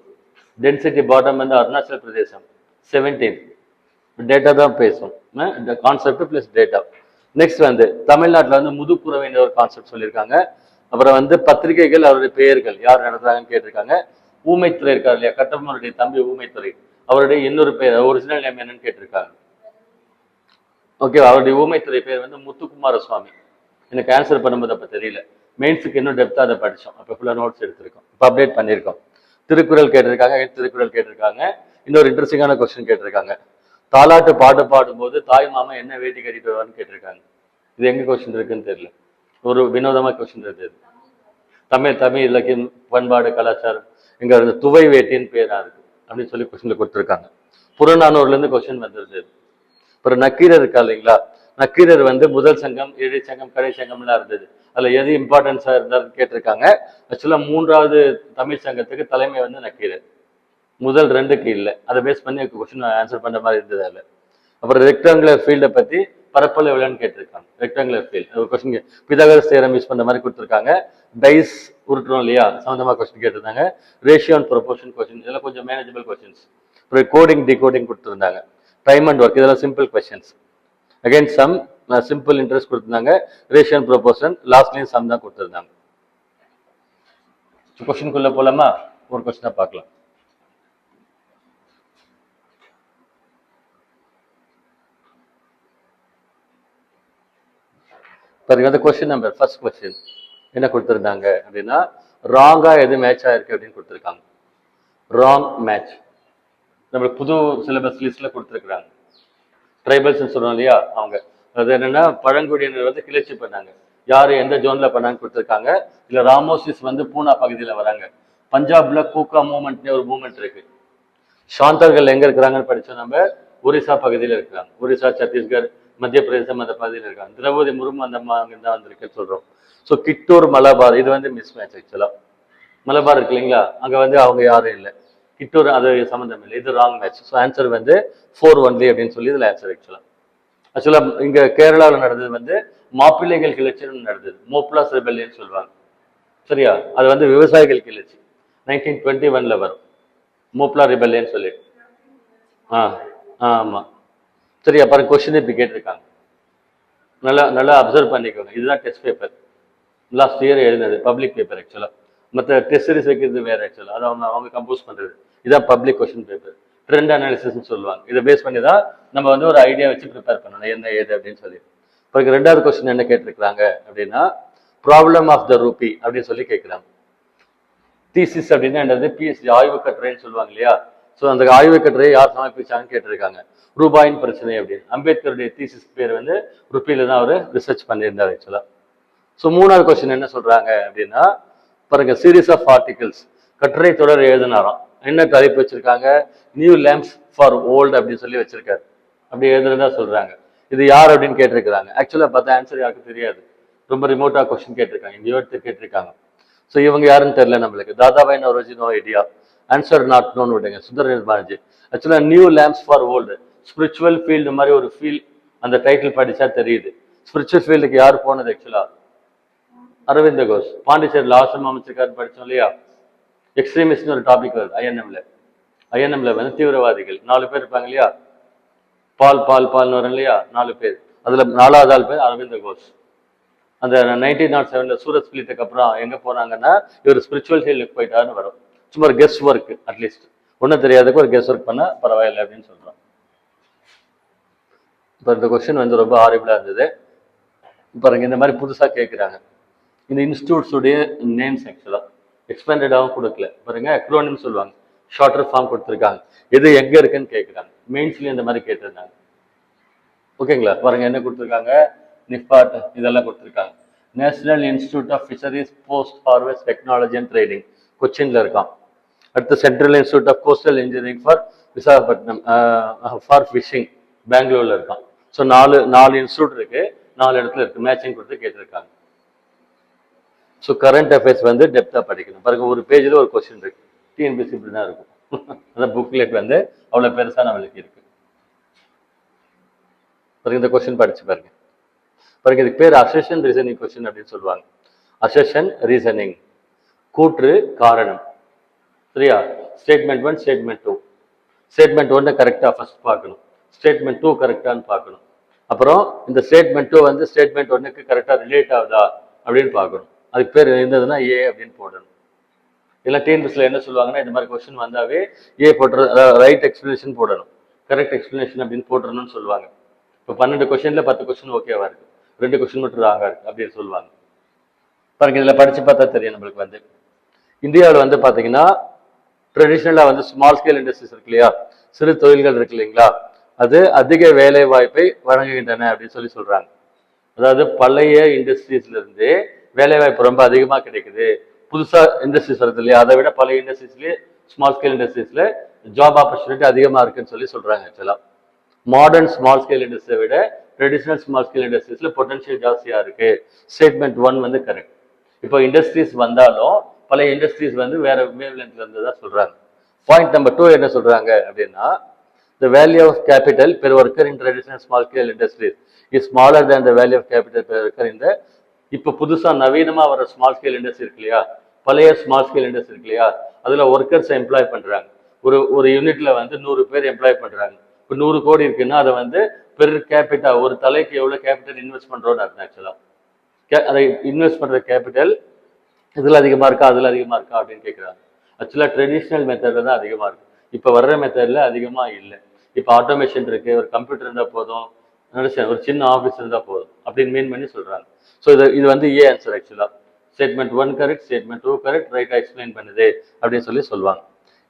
டென்சிட்டி பாட்டம் வந்து அருணாச்சல் பிரதேசம் 17. டேட்டா தான் பேசும், கான்செப்ட் பிளஸ் டேட்டா. நெக்ஸ்ட் வந்து தமிழ்நாட்டில் வந்து முதுக்குறவைன்ற ஒரு கான்செப்ட் சொல்லியிருக்காங்க. அப்புறம் வந்து பத்திரிகைகள், அவருடைய பெயர்கள் யார் நடத்துறாங்கன்னு கேட்டிருக்காங்க. ஊமைத்துறை இருக்கார் இல்லையா, கட்டபொம்மனுடைய தம்பி ஊமைத்துறை, அவருடைய இன்னொரு பேர் ஒரிஜினல் நேம் என்னன்னு கேட்டிருக்காங்க. ஓகே, அவருடைய ஊமைத்துறை பேர் வந்து முத்துக்குமார சுவாமி. எனக்கு ஆன்சர் பண்ணும்போது அப்போ தெரியல, மெயின்ஸுக்கு இன்னும் டெப்த்தாக அதை படித்தோம், அப்போ ஃபுல்லாக நோட்ஸ் எடுத்திருக்கோம், இப்போ அப்டேட் பண்ணியிருக்கோம். திருக்குறள் கேட்டிருக்காங்க, திருக்குறள் கேட்டிருக்காங்க. இன்னொரு இன்ட்ரெஸ்டிங்கான கொஸ்டின் கேட்டிருக்காங்க, தாலாட்டு பாட்டு பாடும்போது தாய் மாமா என்ன வேட்டி கட்டிட்டு வருவான்னு கேட்டிருக்காங்க. இது எங்க கொஸ்டின் இருக்குன்னு தெரியல, ஒரு வினோதமா கொஸ்டின் இருந்தது. தமிழ் இலக்கியம், பண்பாடு, கலாச்சாரம், எங்க துவை வேட்டின்னு பேரா இருக்கு அப்படின்னு சொல்லி கொஸ்டின்ல கொடுத்துருக்காங்க. புறநானூறுலேருந்து கொஸ்டின் வந்துருது. அப்புறம் நக்கீரர் இருக்கா இல்லைங்களா, நக்கீரர் வந்து முதல் சங்கம், இறுதி சங்கம், கடை சங்கம்லாம் இருந்தது. அதுல எது இம்பார்ட்டன்ஸா இருந்தாருன்னு கேட்டிருக்காங்க. ஆக்சுவலா 3வது தமிழ் சங்கத்துக்கு தலைமை வந்து நக்கீரர், முதல் 2க்கு இல்லை. அதை பேஸ் பண்ணி கொஸ்டின் ஆன்சர் பண்ற மாதிரி இருந்தது அதுல. அப்புறம் ரெக்டாங்குலர் ஃபீல்டை பத்தி பரப்பளவு எவ்வளோன்னு கேட்டிருக்காங்க. ரெக்டாங்குலர் ஃபீல்ட் ஒரு கொஸ்டின் பிதாகரஸ் தியரம் யூஸ் பண்ற மாதிரி கொடுத்துருக்காங்க. டைஸ் உருட்டுறோம் இல்லையா, சம்மந்தமா கொஸ்டின் கேட்டிருந்தாங்க. ரேஷியோ அண்ட் ப்ரொபோர்ஷன் கொஸ்டின், இதெல்லாம் கொஞ்சம் மேனேஜபிள் கொஸ்டின்ஸ். அப்புறம் கோடிங் டிகோடிங் கொடுத்துருந்தாங்க. டைம் அண்ட் ஒர்க், இதெல்லாம் simple questions. Again some simple interest கொடுத்துருந்தாங்க. ரேஷியோ அண்ட் ப்ரொபோர்ஷன் லாஸ்ட்லயும் சம் தான் கொடுத்துருந்தாங்க. கொஸ்டின்குள்ள போலாமா, ஒரு கொஸ்டினா பார்க்கலாம். பாருங்க, அந்த கொஸ்டின் நம்பர் ஃபர்ஸ்ட் கொஸ்டின் என்ன கொடுத்துருந்தாங்க அப்படின்னா, ராங்கா எது மேட்ச் ஆயிருக்கு அப்படின்னு கொடுத்துருக்காங்க. ராங் மேட்ச் நம்மளுக்கு புது சிலபஸ் லிஸ்ட்ல கொடுத்துருக்குறாங்க. ட்ரைபல்ஸ் சொல்றோம் இல்லையா, அவங்க அது என்னன்னா பழங்குடியினர் வந்து கிளர்ச்சி பண்ணாங்க. யாரு எந்த ஜோன்ல பண்ணான்னு கொடுத்துருக்காங்க. இல்ல ராமோசிஸ் வந்து பூனா பகுதியில வராங்க. பஞ்சாப்ல கூக்கா மூவ்மெண்ட்னு ஒரு மூவ்மெண்ட் இருக்கு. சாந்தர்கள் எங்க இருக்கிறாங்கன்னு படிச்சோம் நம்ம, ஒரிசா பகுதியில இருக்கிறாங்க. ஒரிசா, சத்தீஸ்கர், மத்திய பிரதேசம் அந்த பகுதியில் இருக்காங்க. திரௌபதி முர்மு அந்த அங்கிருந்தா வந்திருக்குன்னு சொல்றோம். ஸோ கிட்டூர், மலபார் இது வந்து மிஸ் மேட்ச். ஆக்சுவலா மலபார் இருக்கு இல்லைங்களா, அங்க வந்து அவங்க யாரும் இல்லை. கிட்டூர் அது சம்மந்தம் இல்லை, இது ராங் மேட்ச். ஸோ ஆன்சர் வந்து 4 ஒன்லி அப்படின்னு சொல்லி இதுல ஆன்சர். ஆக்சுவலா இங்க கேரளாவில் நடந்தது வந்து மாப்பிள்ளைகள் கிளர்ச்சின்னு நடந்தது. மோப்லாஸ் ரெபெல்லியன் சொல்லுவாங்க. சரியா, அது வந்து விவசாயிகள் கிளர்ச்சி 1921 வரும். மோப்லா ரிபெல்லியன் சொல்லி. ஆமா. சரியா, பாருங்க கொஸ்டின் இப்படி கேட்டிருக்காங்க. நல்லா நல்லா அப்சர்வ் பண்ணிக்கோங்க. இதுதான் டெஸ்ட் பேப்பர், லாஸ்ட் இயர் எழுதுனது பப்ளிக் பேப்பர். ஆக்சுவலா மற்ற டெஸ்ட் சீரிஸ் வைக்கிறது வேற. ஆக்சுவலா அதை அவங்க கம்போஸ் பண்றது. இதான் public question paper. Trend analysis சொல்லுவாங்க. இதை பேஸ் பண்ணி தான் நம்ம வந்து ஒரு ஐடியா வச்சு ப்ரிப்பேர் பண்ணணும் என்ன ஏது அப்படின்னு சொல்லி. இப்போ 2வது கொஸ்டின் என்ன கேட்டிருக்கிறாங்க அப்படின்னா, ப்ராப்ளம் ஆஃப் த ரூபி அப்படின்னு சொல்லி கேட்குறாங்க. தீசிஸ் அப்படின்னா என்னது, பிஎஸ்சி ஆய்வு கட்டுரைன்னு சொல்லுவாங்க இல்லையா. ஸோ அந்த ஆய்வு கட்டுரையை யார் சமர்ப்பிச்சாங்கன்னு கேட்டிருக்காங்க. ரூபாயின் பிரச்சனை அப்படின்னு. அம்பேத்கருடைய தீசிஸ் பேர் வந்து ருப்பியில தான் அவர் ரிசர்ச் பண்ணியிருந்தார் ஆக்சுவலா. ஸோ 3வது கொஸ்டின் என்ன சொல்றாங்க அப்படின்னா, பாருங்க சீரீஸ் ஆஃப் ஆர்டிகல்ஸ், கட்டுரை தொடர் எழுதினாராம். என்ன தலைப்பு வச்சிருக்காங்க, நியூ லேம்ப்ஸ் ஃபார் ஓல்டு அப்படின்னு சொல்லி வச்சிருக்காரு. அப்படி எழுதுறதா சொல்றாங்க. இது யார் அப்படின்னு கேட்டிருக்கிறாங்க. ஆக்சுவலா பார்த்தா ஆன்சர் யாருக்கும் தெரியாது. ரொம்ப ரிமோட்டா கொஸ்டின் கேட்டிருக்காங்க, இங்கே எடுத்து கேட்டிருக்காங்க. ஸோ இவங்க யாருன்னு தெரியல நம்மளுக்கு. Dadabhai Naoroji, no idea. Answer not known விடுங்க. Sundarendra Banerjee. Actually new lamps for old, spiritual field மாதிரி ஒரு ஃபீல். அந்த டைட்டில் படிச்சா தெரியுது. ஸ்பிரிச்சுவல் ஃபீல்டுக்கு யார் போனது ஆக்சுவலா, அரவிந்த கோஷ். பாண்டிச்சேரியில் ஆசிரமம் அமைச்சிருக்காருன்னு படிச்சோம் இல்லையா. எக்ஸ்ட்ரீமிஸ்ட்னு ஒரு டாபிக் வருது ஐஎன்எம்ல வந்து தீவிரவாதிகள் 4 பேர் இருப்பாங்க இல்லையா. பால்னு வரும் இல்லையா, 4 பேர். அதுல 4வது ஆள் பேர் அரவிந்த கோஷ். அந்த 1907 சூரத் ஸ்பிளிட்டுக்கு அப்புறம் எங்க போனாங்கன்னா, இவர் ஸ்பிரிச்சுவல் ஃபீல்டுக்கு போயிட்டாருன்னு வரும். சும்மா ஒரு கெஸ் ஒர்க், அட்லீஸ்ட் ஒன்றும் தெரியாதக்கு ஒரு கெஸ் ஒர்க் பண்ணா பரவாயில்லை அப்படின்னு சொல்றோம். இப்போ இந்த கொஸ்டின் வந்து ரொம்ப ஹாரிபிளா இருந்தது. பாருங்க, இந்த மாதிரி புதுசா கேட்குறாங்க. இந்த இன்ஸ்டியூட்ஸுடைய நேம்ஸ் ஆக்சுவலா எக்ஸ்பேண்டடாகவும் கொடுக்கல. பாருங்க, அக்ரோனிம் சொல்லுவாங்க, ஷார்ட்டர் ஃபார்ம் கொடுத்துருக்காங்க. எது எங்க இருக்குன்னு கேட்குறாங்க. மெயின்ஸ்லயும் இந்த மாதிரி கேட்டிருந்தாங்க. ஓகேங்களா, பாருங்க என்ன கொடுத்துருக்காங்க, நிஃபாட் இதெல்லாம் கொடுத்துருக்காங்க. National institute of fisheries post harvest technology and trading கொச்சின்ல இருக்கான். அடுத்து central institute of coastal engineering for Visakhapatnam for fishing பெங்களூர்ல இருக்கான். ஸோ 4 இன்ஸ்டியூட் இருக்கு, 4 இடத்துல இருக்கு. மேட்சிங் கொடுத்து கேட்டிருக்காங்க. ஸோ கரண்ட் அஃபேர்ஸ் வந்து டெப்தா படிக்கணும். பாருங்க, ஒரு பேஜில் ஒரு கொஸ்டின் இருக்கு. டிஎன்பிஎஸ்சி இப்படி தான் இருக்கும். அந்த புக்லெட் வந்து அவ்வளோ பெருசா நம்மளுக்கு இருக்கு. பாருங்க, இந்த கொஸ்டின் படிச்சு பாருங்க. பாருங்க, இதுக்கு பேர் அசெஷன் ரீசனிங் கொஸ்டின் அப்படின்னு சொல்லுவாங்க. அசெஷன் ரீசனிங், கூற்று காரணம். சரியா, ஸ்டேட்மெண்ட் 1, ஸ்டேட்மெண்ட் 2. ஸ்டேட்மெண்ட் 1 கரெக்டா ஃபர்ஸ்ட் பார்க்கணும், ஸ்டேட்மெண்ட் 2 கரெக்டான்னு பார்க்கணும். அப்புறம் இந்த ஸ்டேட்மெண்ட் 2 வந்து ஸ்டேட்மெண்ட் 1க்கு கரெக்டா ரிலேட் ஆகுதா அப்படின்னு பார்க்கணும். அதுக்கு பேர் இருந்ததுன்னா ஏ அப்படின்னு போடணும். இல்லை டிஎன்பிஎஸ்சியில் என்ன சொல்லுவாங்கன்னா, இந்த மாதிரி கொஸ்டின் வந்தாவே ஏ போட்டுறது, அதாவது ரைட் எக்ஸ்பிளனேஷன் போடணும், கரெக்ட் எக்ஸ்பிளனேஷன் அப்படின்னு போட்டுறணும்னு சொல்லுவாங்க. இப்போ 12 கொஸ்டின்ல 10 கொஸ்டின் ஓகேவா இருக்கு, 2 கொஸ்டின் மட்டும் ராங்கா இருக்கு அப்படின்னு சொல்லுவாங்க. பாருங்க, இதில் படிச்சு பார்த்தா தெரியும் நம்மளுக்கு. வந்து இந்தியாவில் வந்து பார்த்தீங்கன்னா ட்ரெடிஷ்னலாக வந்து ஸ்மால் ஸ்கேல் இண்டஸ்ட்ரீஸ் இருக்கு இல்லையா, சிறு தொழில்கள் இருக்கு இல்லைங்களா, அது அதிக வேலை வாய்ப்பை வழங்குகின்றன அப்படின்னு சொல்லி சொல்றாங்க. அதாவது பழைய இண்டஸ்ட்ரீஸ்ல இருந்து வேலை வாய்ப்பு ரொம்ப அதிகமாக கிடைக்குது. புதுசா இண்டஸ்ட்ரீஸ் வருது இல்லையா, அதை விட பழைய இண்டஸ்ட்ரீஸ்லேயே ஸ்மால் ஸ்கேல் இண்டஸ்ட்ரீஸ்ல ஜாப் ஆப்பர்ச்சுனிட்டி அதிகமாக இருக்குன்னு சொல்லி சொல்றாங்க. ஆக்சுவலாக மாடர்ன் ஸ்மால் ஸ்கேல் இண்டஸ்ட்ரியை விட ட்ரெடிஷ்னல் ஸ்மால் ஸ்கேல் இண்டஸ்ட்ரீஸ்ல பொட்டன்ஷியல் ஜாஸ்தியா இருக்கு. ஸ்டேட்மெண்ட் 1 வந்து கரெக்ட். இப்போ இண்டஸ்ட்ரீஸ் வந்தாலும் பல இண்டஸ்ட்ரீஸ் வந்து வேற வேவ் லென்த்ல இருந்து தான் சொல்றாங்க. பாயிண்ட் நம்பர் 2 என்ன சொல்றாங்க அப்படின்னா, the value of capital per worker in traditional small scale industries is smaller than the value of capital per worker in the இப்போ புதுசா நவீனமா வர ஸ்மால் ஸ்கேல் இண்டஸ்ட்ரி இருக்கு இல்லையா, பழைய ஸ்மால் ஸ்கேல் இண்டஸ்ட்ரி இருக்கு இல்லையா, அதுல ஒர்க்கர்ஸ் எம்ப்ளாய் பண்றாங்க. ஒரு யூனிட்ல வந்து 100 பேர் எம்ப்ளாய் பண்றாங்க. இப்போ 100 கோடி இருக்குன்னா அதை வந்து பெர் கேபிட்டா ஒரு தலைக்கு எவ்வளவு கேபிட்டல் இன்வெஸ்ட் பண்றோம்னு அர்த்தம். ஆக்சுவலா அதை இன்வெஸ்ட் பண்ற கேபிட்டல் இதுல அதிகமா இருக்கா அதுல அதிகமா இருக்கா அப்படின்னு கேட்குறாங்க. ஆக்சுவலா ட்ரெடிஷ்னல் மெத்தட்ல தான் அதிகமா இருக்கு. இப்போ வர்ற மெத்தட்ல அதிகமா இல்லை. இப்போ ஆட்டோமேஷன் இருக்கு, ஒரு கம்ப்யூட்டர் இருந்தா போதும், ஒரு சின்ன ஆஃபீஸ் இருந்தா போதும் அப்படின்னு மீன் பண்ணி சொல்றாங்க. ஸோ இது வந்து ஏ ஆன்சர். ஆக்சுவலா ஸ்டேட்மெண்ட் 1 கரெக்ட், ஸ்டேட்மெண்ட் 2 கரெக்ட், ரைட்டா எக்ஸ்பிளைன் பண்ணுது அப்படின்னு சொல்லி சொல்லுவாங்க.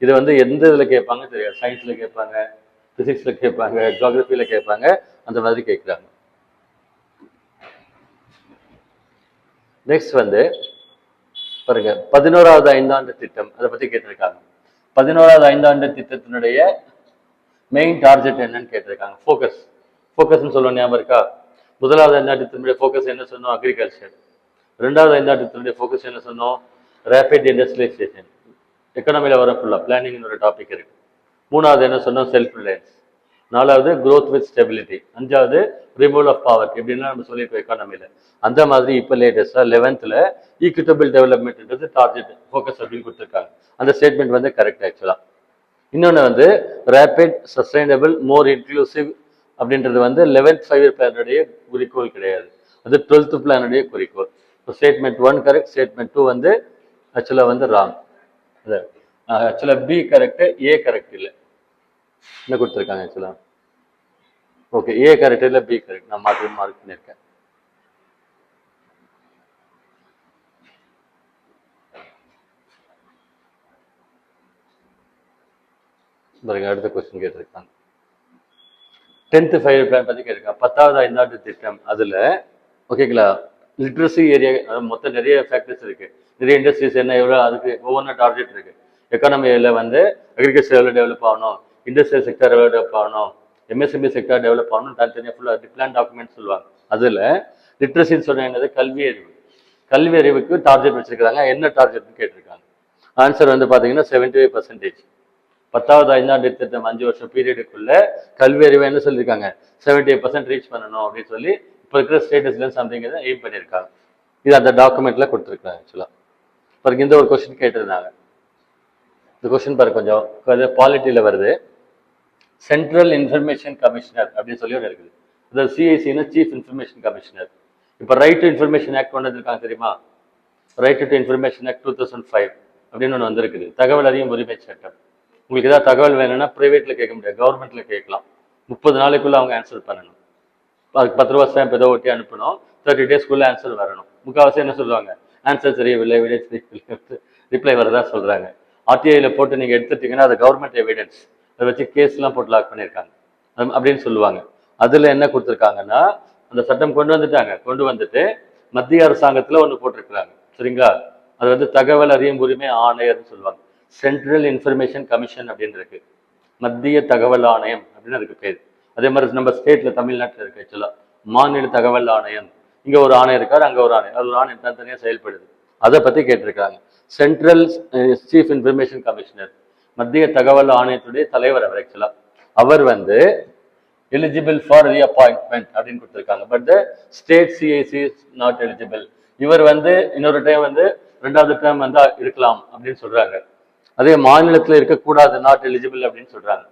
இது வந்து எந்த இதுல கேட்பாங்க தெரியாது. சயின்ஸ்ல கேட்பாங்க, பிசிக்ஸ்ல கேட்பாங்க, ஜியோகிரபியில கேட்பாங்க, அந்த மாதிரி கேட்குறாங்க. நெக்ஸ்ட் வந்து பாருங்க, 11வது ஐந்தாண்டு திட்டம் அதை பத்தி கேட்டிருக்காங்க. 11வது ஐந்தாண்டு திட்டத்தினுடைய மெயின் டார்கெட் என்னன்னு கேட்டிருக்காங்க. ஃபோக்கஸ்ன்னு சொல்லுவோம், ஞாபகம் இருக்கா? முதலாவது ஐந்தாண்டு திட்டத்தினுடைய ஃபோக்கஸ் என்ன சொன்னோம்? அக்ரிகல்ச்சர். 2வது ஐந்தாண்டு திட்டத்தினுடைய ஃபோக்கஸ் என்ன சொன்னோம்? Rapid industrialisation. எக்கனாமியில வர ஃபுல்லா பிளானிங்னு ஒரு டாபிக் இருக்கு. 3வது என்ன சொன்னோம்? Self Reliance. 4வது growth with stability. 5வது ரிமூவல் ஆஃப் பாவர்ட்டி. இப்படின்னா நம்ம சொல்லியிருக்கோம் எக்கானமியில. அந்த மாதிரி இப்போ லேட்டஸ்டா 11th ஈக்விட்டபிள் டெவலப்மெண்ட்ன்றது டார்கெட் ஃபோக்கஸ் அப்படின்னு கொடுத்துருக்காங்க. அந்த ஸ்டேட்மெண்ட் வந்து கரெக்ட். ஆக்சுவலா இன்னொன்று வந்து ரேபிட், சஸ்டைனபிள், மோர் இன்க்ளூசிவ் அப்படின்றது வந்து 11th 5-year பிளானுடைய குறிக்கோள் கிடையாது, அது 12th பிளானுடைய குறிக்கோள். இப்போ ஸ்டேட்மெண்ட் 1 கரெக்ட், ஸ்டேட்மெண்ட் 2 வந்து ஆக்சுவலா வந்து ராங். ஆக்சுவலா பி கரெக்ட், ஏ கரெக்ட் இல்லை. என்ன கொடுத்துருக்காங்க ஆக்சுவலா? ஓகே, ஏ கரெக்ட் இல்லை, பி கரெக்ட். நான் மார்க் பண்ணியிருக்கேன். பாருங்க, அடுத்த கொஸ்டின் கேட்டிருக்காங்க. 10th 5-year பிளான் பத்தி கேட்டிருக்காங்க. 10வது ஐந்தாண்டு திட்டம் அதுல ஓகேங்களா, லிட்ரஸி ஏரியா மொத்தம் நிறைய ஃபேக்டர்ஸ் இருக்கு, நிறைய இண்டஸ்ட்ரீஸ் என்ன எவ்வளோ, அதுக்கு ஒவ்வொன்றும் டார்கெட் இருக்கு. எக்கானமியில வந்து அக்ரிகல்ச்சர் எவ்வளோ டெவலப் ஆகணும், இண்டஸ்ட்ரியல் செக்டர் எவ்வளோ டெவலப் ஆகணும், எம்எஸ்எம்இ செக்டர் டெவலப் ஆகணும், தனித்தனியாக ஃபுல்லாக பிளான் டாக்குமெண்ட் சொல்லுவாங்க. அதுல லிட்ரஸின்னு சொன்ன என்னது? கல்வி அறிவு. கல்வி அறிவுக்கு டார்கெட் வச்சிருக்காங்க. என்ன டார்கெட்னு கேட்டிருக்காங்க. ஆன்சர் வந்து பாத்தீங்கன்னா 75%. 10வது ஐந்தாண்டு திட்டம் 5 வருஷம் பீரியடுக்குள்ள கல்வி அறிவை என்ன சொல்லியிருக்காங்க? 78% ரீச் பண்ணணும் அப்படின்னு சொல்லி இப்போ இருக்கிற ஸ்டேட்டஸ்ல சம்திங் எய்ம் பண்ணியிருக்காங்க. இது அந்த டாக்குமெண்ட்ல கொடுத்துருக்காங்க. ஆக்சுவலா பாருங்க, இந்த ஒரு கொஸ்டின் கேட்டிருந்தாங்க. இந்த கொஸ்டின் பாருங்க, கொஞ்சம் பாலிட்டியில வருது. சென்ட்ரல் இன்ஃபர்மேஷன் கமிஷனர் அப்படின்னு சொல்லி ஒன்று இருக்குது. அதாவது சிஐசின்னா சீஃப் இன்ஃபர்மேஷன் கமிஷனர். இப்போ ரைட் டு இன்ஃபர்மேஷன் ஆக்ட் கொண்டு வந்திருக்காங்க தெரியுமா? ரைட் டு இன்ஃபர்மேஷன் ஆக்ட் 2005 அப்படின்னு ஒன்று வந்திருக்குது. தகவல் அறியும் உரிமை சட்டம். உங்களுக்கு ஏதாவது தகவல் வேணும்னா பிரைவேட்ல கேட்க முடியாது, கவர்மெண்ட்ல கேட்கலாம். 30 நாளைக்குள்ள அவங்க ஆன்சர் பண்ணணும். அதுக்கு 10 ரூபா ஸ்டாம்ப் ஏதோ ஒட்டி அனுப்பணும். 30 டேஸ்க்குள்ள ஆன்சர் வரணும். முக்கால்வாசி என்ன சொல்லுவாங்க? ஆன்சர் தெரியவில்லை, எவிடன்ஸ் ரிப்ளை வரதா சொல்றாங்க. ஆர்டிஐல போட்டு நீங்க எடுத்துட்டீங்கன்னா அது கவர்மெண்ட் எவிடன்ஸ், அதை வச்சு கேஸ்லாம் போட்டு லாக் பண்ணியிருக்காங்க அப்படின்னு சொல்லுவாங்க. அதுல என்ன கொடுத்துருக்காங்கன்னா, அந்த சட்டம் கொண்டு வந்துட்டு மத்திய அரசாங்கத்துல ஒன்று போட்டிருக்கிறாங்க. சரிங்களா? அது வந்து தகவல் அறியும் உரிமை ஆணையர்னு சொல்லுவாங்க. சென்ட்ரல் இன்ஃபர்மேஷன் கமிஷன் அப்படின்னு இருக்கு. மத்திய தகவல் ஆணையம் அப்படின்னு அதுக்கு பேர். அதே மாதிரி நம்ம ஸ்டேட்ல தமிழ்நாட்டில் இருக்கு ஆக்சுவலா மாநில தகவல் ஆணையம். இங்க ஒரு ஆணையம் இருக்காரு, அங்க ஒரு ஆணையம், அது ஒரு ஆணையம் தனித்தனியா செயல்படுது. அதை பத்தி கேட்டிருக்காங்க. சென்ட்ரல் சீஃப் இன்ஃபர்மேஷன் கமிஷனர், மத்திய தகவல் ஆணையத்துடைய தலைவர் அவர். ஆக்சுவலா அவர் வந்து எலிஜிபிள் ஃபார் ரீஅப்பாயின்ட்மெண்ட் அப்படின்னு கொடுத்துருக்காங்க. But the state CIC is not eligible. இவர் வந்து இன்னொரு டைம் வந்து 2வது டேர்ம் வந்து இருக்கலாம் அப்படின்னு சொல்றாங்க. அதே மாநிலத்தில் இருக்கக்கூடாது, நாட் எலிஜிபிள் அப்படின்னு சொல்றாங்க.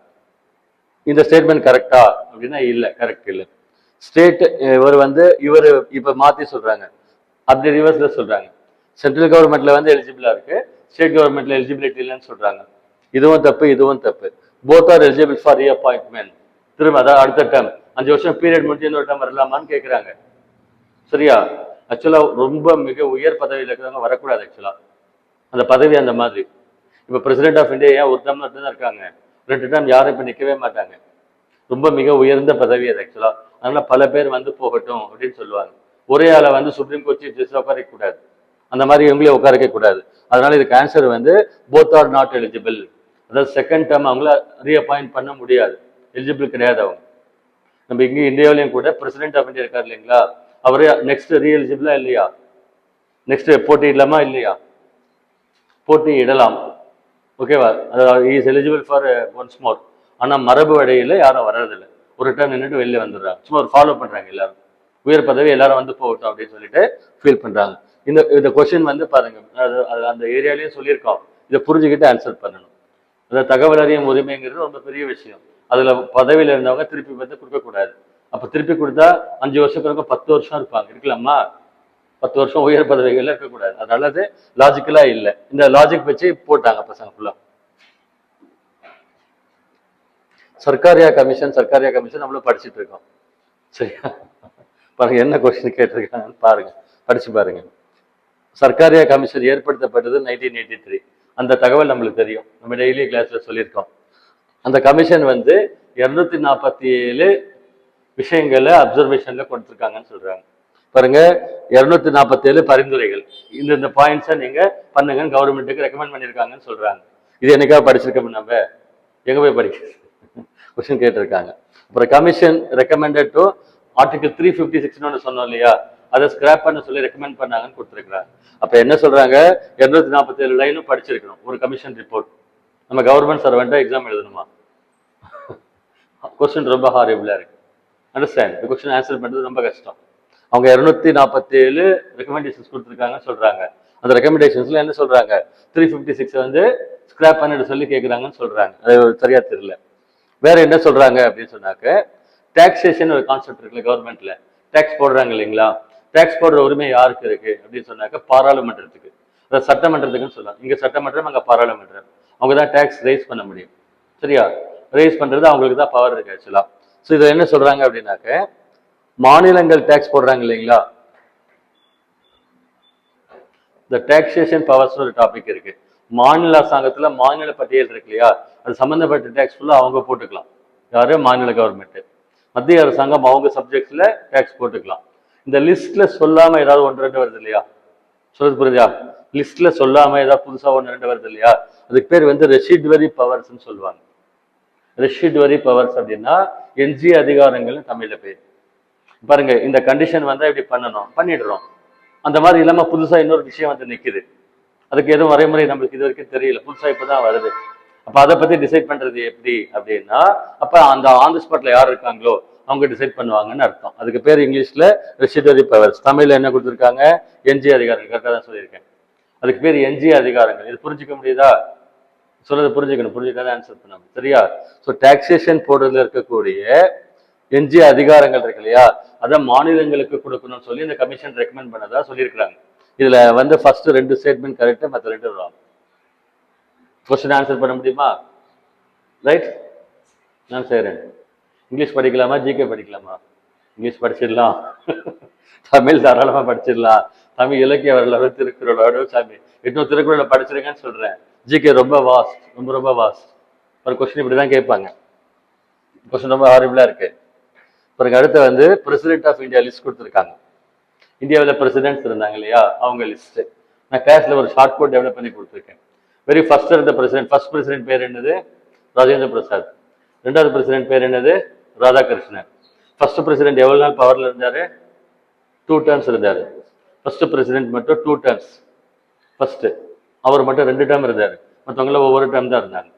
இந்த ஸ்டேட்மெண்ட் கரெக்டா அப்படின்னா இல்ல, கரெக்ட் இல்லை. ஸ்டேட் இவர் இப்ப மாத்தி சொல்றாங்க, அப்படி ரிவர்ஸ்ல சொல்றாங்க. சென்ட்ரல் கவர்மெண்ட்ல வந்து எலிஜிபிளா இருக்கு, ஸ்டேட் கவர்மெண்ட்ல எலிஜிபிலிட்டி இல்லைன்னு சொல்றாங்க. இதுவும் தப்பு, இதுவும் தப்பு. Both are eligible for reappointment. திரும்ப அதாவது அடுத்த டேர்ம் 5 வருஷம் பீரியட் முடிஞ்சு இன்னொரு டேர்ம் வரலாமான்னு கேட்கிறாங்க. சரியா? ஆக்சுவலா ரொம்ப மிக உயர் பதவியில் இருக்கிறவங்க வரக்கூடாது. ஆக்சுவலா அந்த பதவி அந்த மாதிரி. இப்ப பிரசிடென்ட் ஆஃப் இந்தியா ஏன் ஒரு டேர்ம் தான் இருக்காங்க, 2 டேர்ம் யாரும் இப்ப நிக்கவே மாட்டாங்க. ரொம்ப மிக உயர்ந்த பதவி அது ஆக்சுவலா. அதனால பல பேர் வந்து போகட்டும் அப்படின்னு சொல்லுவாங்க. ஒரே ஆளை வந்து சுப்ரீம் கோர்ட் சீஃப் ஜஸ்டிஸ் உட்கார கூடாது, அந்த மாதிரி இவங்களே உட்கார கூடாது. அதனால இதுக்கு ஆன்சர் வந்து போத் ஆர் நாட் எலிஜிபிள். அதாவது செகண்ட் டேர்ம் அவங்கள ரீஅப்பாயிண்ட் பண்ண முடியாது, எலிஜிபிள் கிடையாது அவங்க. நம்ம இங்கே இந்தியாவிலையும் கூட பிரசிடென்ட் ஆஃப் இந்தியா இருக்காரு இல்லைங்களா, அவரே நெக்ஸ்ட் ரீ எலிஜிபிளா இல்லையா, நெக்ஸ்ட் போட்டியிடலாமா இல்லையா, போட்டியிடலாம். ஓகேவா, அதாவது is eligible for once more. ஆனால் மரபு வழியில் யாரும் வர்றதில்லை, ஒரு டைம் நின்றுட்டு வெளியே வந்துடுறாங்க, சும்மா ஒரு ஃபாலோ பண்ணுறாங்க எல்லாரும், உயர் பதவி எல்லாரும் வந்து போகட்டும் அப்படின்னு சொல்லிட்டு ஃபீல் பண்ணுறாங்க. இந்த கொஸ்டின் வந்து பாருங்க, அது அந்த ஏரியாலேயும் சொல்லியிருக்கோம், இதை புரிஞ்சுக்கிட்டு ஆன்சர் பண்ணணும். அதாவது தகவல் அறியும் உரிமைங்கிறது ரொம்ப பெரிய விஷயம். அதில் பதவியில் இருந்தவங்க திருப்பி வந்து கொடுக்கக்கூடாது. அப்போ திருப்பி கொடுத்தா 5 வருஷம் பிறகு 10 வருஷம் இருப்பாங்க, இருக்கலாமா? 10 வருஷம் உயர் பதவிகள் இருக்கக்கூடாது. அதனால அது லாஜிக்கலா இல்லை. இந்த லாஜிக் வச்சு போட்டாங்க பசங்க ஃபுல்லா. சர்க்காரியா கமிஷன் நம்மளும் படிச்சுட்டு இருக்கோம். சரியா, பாருங்க என்ன கொஸ்டின் கேட்டிருக்காங்கன்னு பாருங்க, படிச்சு பாருங்க. சர்க்காரியா கமிஷன் ஏற்படுத்தப்பட்டது 1983. அந்த தகவல் நம்மளுக்கு தெரியும், நம்ம டெய்லி கிளாஸ்ல சொல்லியிருக்கோம். அந்த கமிஷன் வந்து 247 விஷயங்களை அப்சர்வேஷன்ல கொடுத்துருக்காங்கன்னு சொல்றாங்க. பாருங்க, 247 பரிந்துரைகள், இந்த பாயிண்ட்ஸை நீங்க பண்ணுங்கன்னு கவர்மெண்ட்டுக்கு ரெக்கமெண்ட் பண்ணியிருக்காங்கன்னு சொல்றாங்க. இது என்னைக்காவது படிச்சிருக்கோம் நம்ம? எங்க போய் படிக்க கொஸ்டின் கேட்டிருக்காங்க. அப்புறம் கமிஷன் ரெக்கமெண்டட் டு ஆர்டிகல் 356 சொன்னோம் இல்லையா, அதை ஸ்கிராப் பண்ண சொல்லி ரெக்கமெண்ட் பண்ணாங்கன்னு கொடுத்துருக்காங்க. அப்ப என்ன சொல்றாங்க, 247 லைனும் படிச்சிருக்கணும் ஒரு கமிஷன் ரிப்போர்ட். நம்ம கவர்மெண்ட் சர்வெண்டா எக்ஸாம் எழுதணுமா? கொஸ்டின் ரொம்ப ஹாரிபிளா இருக்கு. அண்டர்ஸ்டாண்ட், இந்த கொஸ்டின் ஆன்சர் பண்றது ரொம்ப கஷ்டம். அவங்க 247 ரெக்கமெண்டேஷன்ஸ் கொடுத்துருக்காங்கன்னு சொல்றாங்க. அந்த ரெக்கமெண்டேஷன்ஸ்ல என்ன சொல்றாங்க, 356 வந்து ஸ்கிராப் பண்ணிட்டு சொல்லி கேட்குறாங்கன்னு சொல்றாங்க. அது சரியா தெரியல. வேற என்ன சொல்றாங்க அப்படின்னு சொன்னாக்க, டாக்ஸேஷன் ஒரு கான்செப்ட் இருக்குல்ல, கவர்மெண்ட்ல டாக்ஸ் போடுறாங்க இல்லைங்களா, டாக்ஸ் போடுற உரிமை யாருக்கு இருக்கு அப்படின்னு சொன்னாக்க பாராளுமன்றத்துக்கு, அதாவது சட்டமன்றத்துக்குன்னு சொல்லலாம். இங்க சட்டமன்றம், அங்க பாராளுமன்றம், அவங்க தான் டாக்ஸ் ரைஸ் பண்ண முடியும். சரியா, ரைஸ் பண்றது அவங்களுக்கு தான் பவர் இருக்கு ஆக்சுவலா. ஸோ இதை என்ன சொல்றாங்க அப்படின்னாக்க, மாநிலங்கள் டாக்ஸ் போடுறாங்க இல்லைங்களா, இந்த டாக்ஸேஷன் பவர்ஸ் ஒரு டாபிக் இருக்கு. மாநில அரசாங்கத்துல மாநில பட்டியல் இருக்கு இல்லையா, அது சம்பந்தப்பட்ட டாக்ஸ் ஃபுல்லா அவங்க போட்டுக்கலாம். யாரு? மாநில கவர்மெண்ட். மத்திய அரசாங்கம் அவங்க சப்ஜெக்ட்ஸ்ல டாக்ஸ் போட்டுக்கலாம். இந்த லிஸ்ட்ல சொல்லாம ஏதாவது 1-2 வருது இல்லையா, சொல்றது புரியுதா? லிஸ்ட்ல சொல்லாம ஏதாவது புதுசா 1-2 வருது இல்லையா, அதுக்கு பேர் வந்து ரெசிடுவரி பவர்ஸ்ன்னு சொல்லுவாங்க. ரெசிடுவரி பவர்ஸ் அப்படின்னா எஞ்சிய அதிகாரங்கள் தமிழ்ல பேர். பாருங்க, இந்த கண்டிஷன் வந்தா இப்படி பண்ணணும், பண்ணிடுறோம். அந்த மாதிரி இல்லாம புதுசா இன்னொரு விஷயம் வந்து நிக்குது, அதுக்கு எதுவும் வரைமுறை நம்மளுக்கு இது வரைக்கும் தெரியல, புதுசா இப்பதான் வருது. அப்ப அதை பத்தி டிசைட் பண்றது எப்படி அப்படின்னா, அப்ப அந்த ஆன் தி ஸ்பாட்ல யார் இருக்காங்களோ அவங்க டிசைட் பண்ணுவாங்கன்னு அர்த்தம். அதுக்கு பேர் இங்கிலீஷ்ல ரெசிடுவரி பவர்ஸ், தமிழ்ல என்ன கொடுத்துருக்காங்க, எஞ்சிய அதிகாரங்கள். கரெக்டா தான் சொல்லியிருக்கேன், அதுக்கு பேர் எஞ்சிய அதிகாரங்கள். இது புரிஞ்சுக்க முடியுதா? சொல்றது புரிஞ்சுக்கணும், புரிஞ்சுக்காத ஆன்சர் பண்ணணும். சரியா? ஸோ டாக்ஸேஷன் போடுறதுல இருக்கக்கூடிய எஞ்சிய அதிகாரங்கள் இருக்கு இல்லையா, அதை மாநிலங்களுக்கு கொடுக்கணும்னு சொல்லி இந்த கமிஷன் ரெக்கமெண்ட் பண்ணதா சொல்லியிருக்கிறாங்க. இதுல வந்து ஃபர்ஸ்ட் 2 ஸ்டேட்மெண்ட் கரெக்ட், மற்ற 2 ராங். கொஸ்டின் ஆன்சர் பண்ண முடியுமா? ரைட், நான் செய்கிறேன். இங்கிலீஷ் படிக்கலாமா, ஜிகே படிக்கலாமா? இங்கிலீஷ் படிச்சிடலாம், தமிழ் தாராளமா படிச்சிடலாம். தமிழ் இலக்கிய வரலாறு, திருக்குறளோட சாமி 800 திருக்குறளை படிச்சிருக்கேன்னு சொல்றேன். ஜிகே ரொம்ப வாஸ்ட், ரொம்ப ரொம்ப வாஸ்ட். ஒரு கொஸ்டின் இப்படிதான் கேட்பாங்க, கொஸ்டின் ரொம்ப ஹாரிபிளா இருக்கு. பிறகு அடுத்து வந்து பிரசிடென்ட் ஆஃப் இந்தியா லிஸ்ட் கொடுத்துருக்காங்க. இந்தியாவில் பிரசிடென்ட்ஸ் இருந்தாங்க இல்லையா, அவங்க லிஸ்ட் நான் கிளாஸ்ல ஒரு ஷார்ட் கோட் டெவலப் பண்ணி கொடுத்துருக்கேன். வெரி ஃபர்ஸ்ட் இருந்த பிரசிடென்ட், ஃபர்ஸ்ட் பிரசிடென்ட் பேர் என்னது? ராஜேந்திர பிரசாத். 2வது பிரசிடென்ட் பேர் என்னது? ராதாகிருஷ்ணன். ஃபர்ஸ்ட் பிரசிடென்ட் எவ்வளவு நாள் பவர்ல இருந்தாரு? 2 டேர்ம்ஸ் இருந்தாரு. ஃபர்ஸ்ட் பிரசிடென்ட் மட்டும் 2 டேர்ம்ஸ். ஃபர்ஸ்ட் அவர் மட்டும் 2 டேர்ம் இருந்தாரு, மற்றவங்கள ஒவ்வொரு டேர்ம் தான் இருந்தாங்க.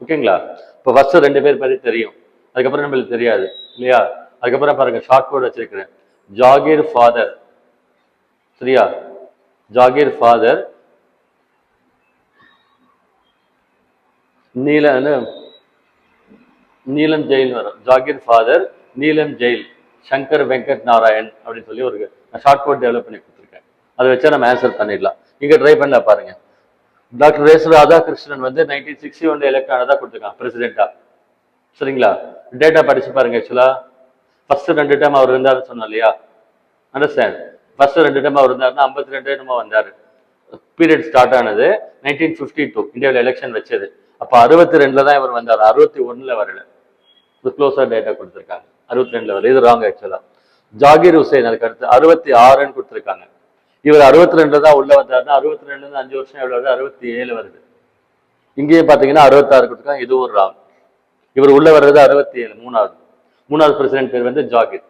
ஓகேங்களா? இப்போ ஃபர்ஸ்ட் 2 பேர் பத்தி தெரியும், அதுக்கப்புறம் நம்மளுக்கு தெரியாது இல்லையா. அதுக்கப்புறம் பாருங்க, ஷார்ட் கோட் வச்சிருக்கிறேன், ஜாகீர் ஃபாதர். சரியா, ஜாகீர் ஃபாதர், நீலம் ஜெயில் வரும். ஜாகீர் ஃபாதர், நீலம் ஜெயில், சங்கர் வெங்கட் நாராயண் அப்படின்னு சொல்லி ஒரு ஷார்ட் கோட் டெவலப் பண்ணி கொடுத்துருக்கேன். அதை வச்சா நம்ம ஆன்சர் பண்ணிடலாம். இங்க ட்ரை பண்ணல பாருங்க. டாக்டர் எஸ் ராதாகிருஷ்ணன் வந்து 1961 எலெக்ட் ஆனதா கொடுத்துருக்காங்க பிரசிடென்டா. சரிங்களா, டேட்டா படிச்சு பாருங்க. ஆக்சுவலா ஃபர்ஸ்ட் 2 டைம் அவர் இருந்தாருன்னு சொன்னோம் இல்லையா, அண்டர்ஸ்டாண்ட். ஃபர்ஸ்ட் 2 டைம் அவர் இருந்தாருன்னா 52 என்னமோ வந்தாரு. பீரியட் ஸ்டார்ட் ஆனது 1952, இந்தியாவில் எலெக்ஷன் வச்சது. அப்போ 62ல தான் இவர் வந்தார், 61ல வரல. க்ளோஸா டேட்டா கொடுத்துருக்காங்க, 62ல வரல. இது ராங் ஆக்சுவலா. ஜாகீர் ஹுசைன் அதுக்கு அடுத்து 66ன்னு கொடுத்துருக்காங்க. இவர் 62ல தான் உள்ள வந்தாருன்னா 62ல இருந்து 5 வருஷம் எவ்வளவு வருது? 67 வருது. இங்கேயும் பார்த்தீங்கன்னா 66 கொடுத்துருக்காங்க, இது ஒரு ராங். இவர் உள்ள வர்றது 67, மூணாவது பிரசிடென்ட் பேர் வந்து ஜாகிர்.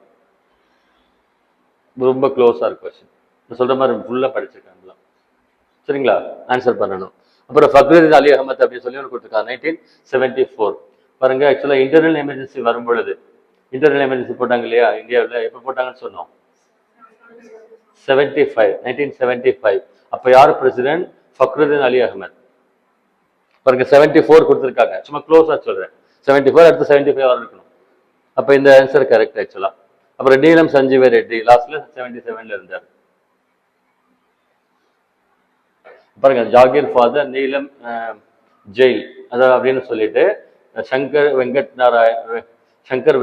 ரொம்ப க்ளோஸா இருக்கு கொஸ்டின், சொல்ற மாதிரி ஃபுல்லா படிச்சிருக்காங்களா? சரிங்களா? ஆன்சர் பண்ணணும். அப்புறம் ஃபக்ருதீன் அலி அகமத் அப்படின்னு சொல்லி ஒன்று கொடுத்துருக்காங்க, 1974. பாருங்க, ஆக்சுவலா இன்டர்னல் எமர்ஜென்சி வரும் பொழுது, இன்டர்னல் எமர்ஜென்சி போட்டாங்க இல்லையா இந்தியாவில், எப்போ போட்டாங்கன்னு சொன்னோம்? 1975. அப்ப யார் பிரசிடென்ட்? ஃபக்ருதீன் அலி அகமத். பாருங்க 74 கொடுத்துருக்காங்க, சும்மா க்ளோஸா சொல்றேன். 74 அடுத்து 75 வர இருக்கணும். அப்ப இந்த ஆன்சர் கரெக்ட் ஆக்சுவலா. அப்புறம் நீலம் சஞ்சீவ ரெட்டி லாஸ்ட்ல 77ல இருந்தார். பாருங்க, ஜாகிர் ஃபாதர், நீலம் ஜெயில், அதாவது அப்படின்னு சொல்லிட்டு சங்கர்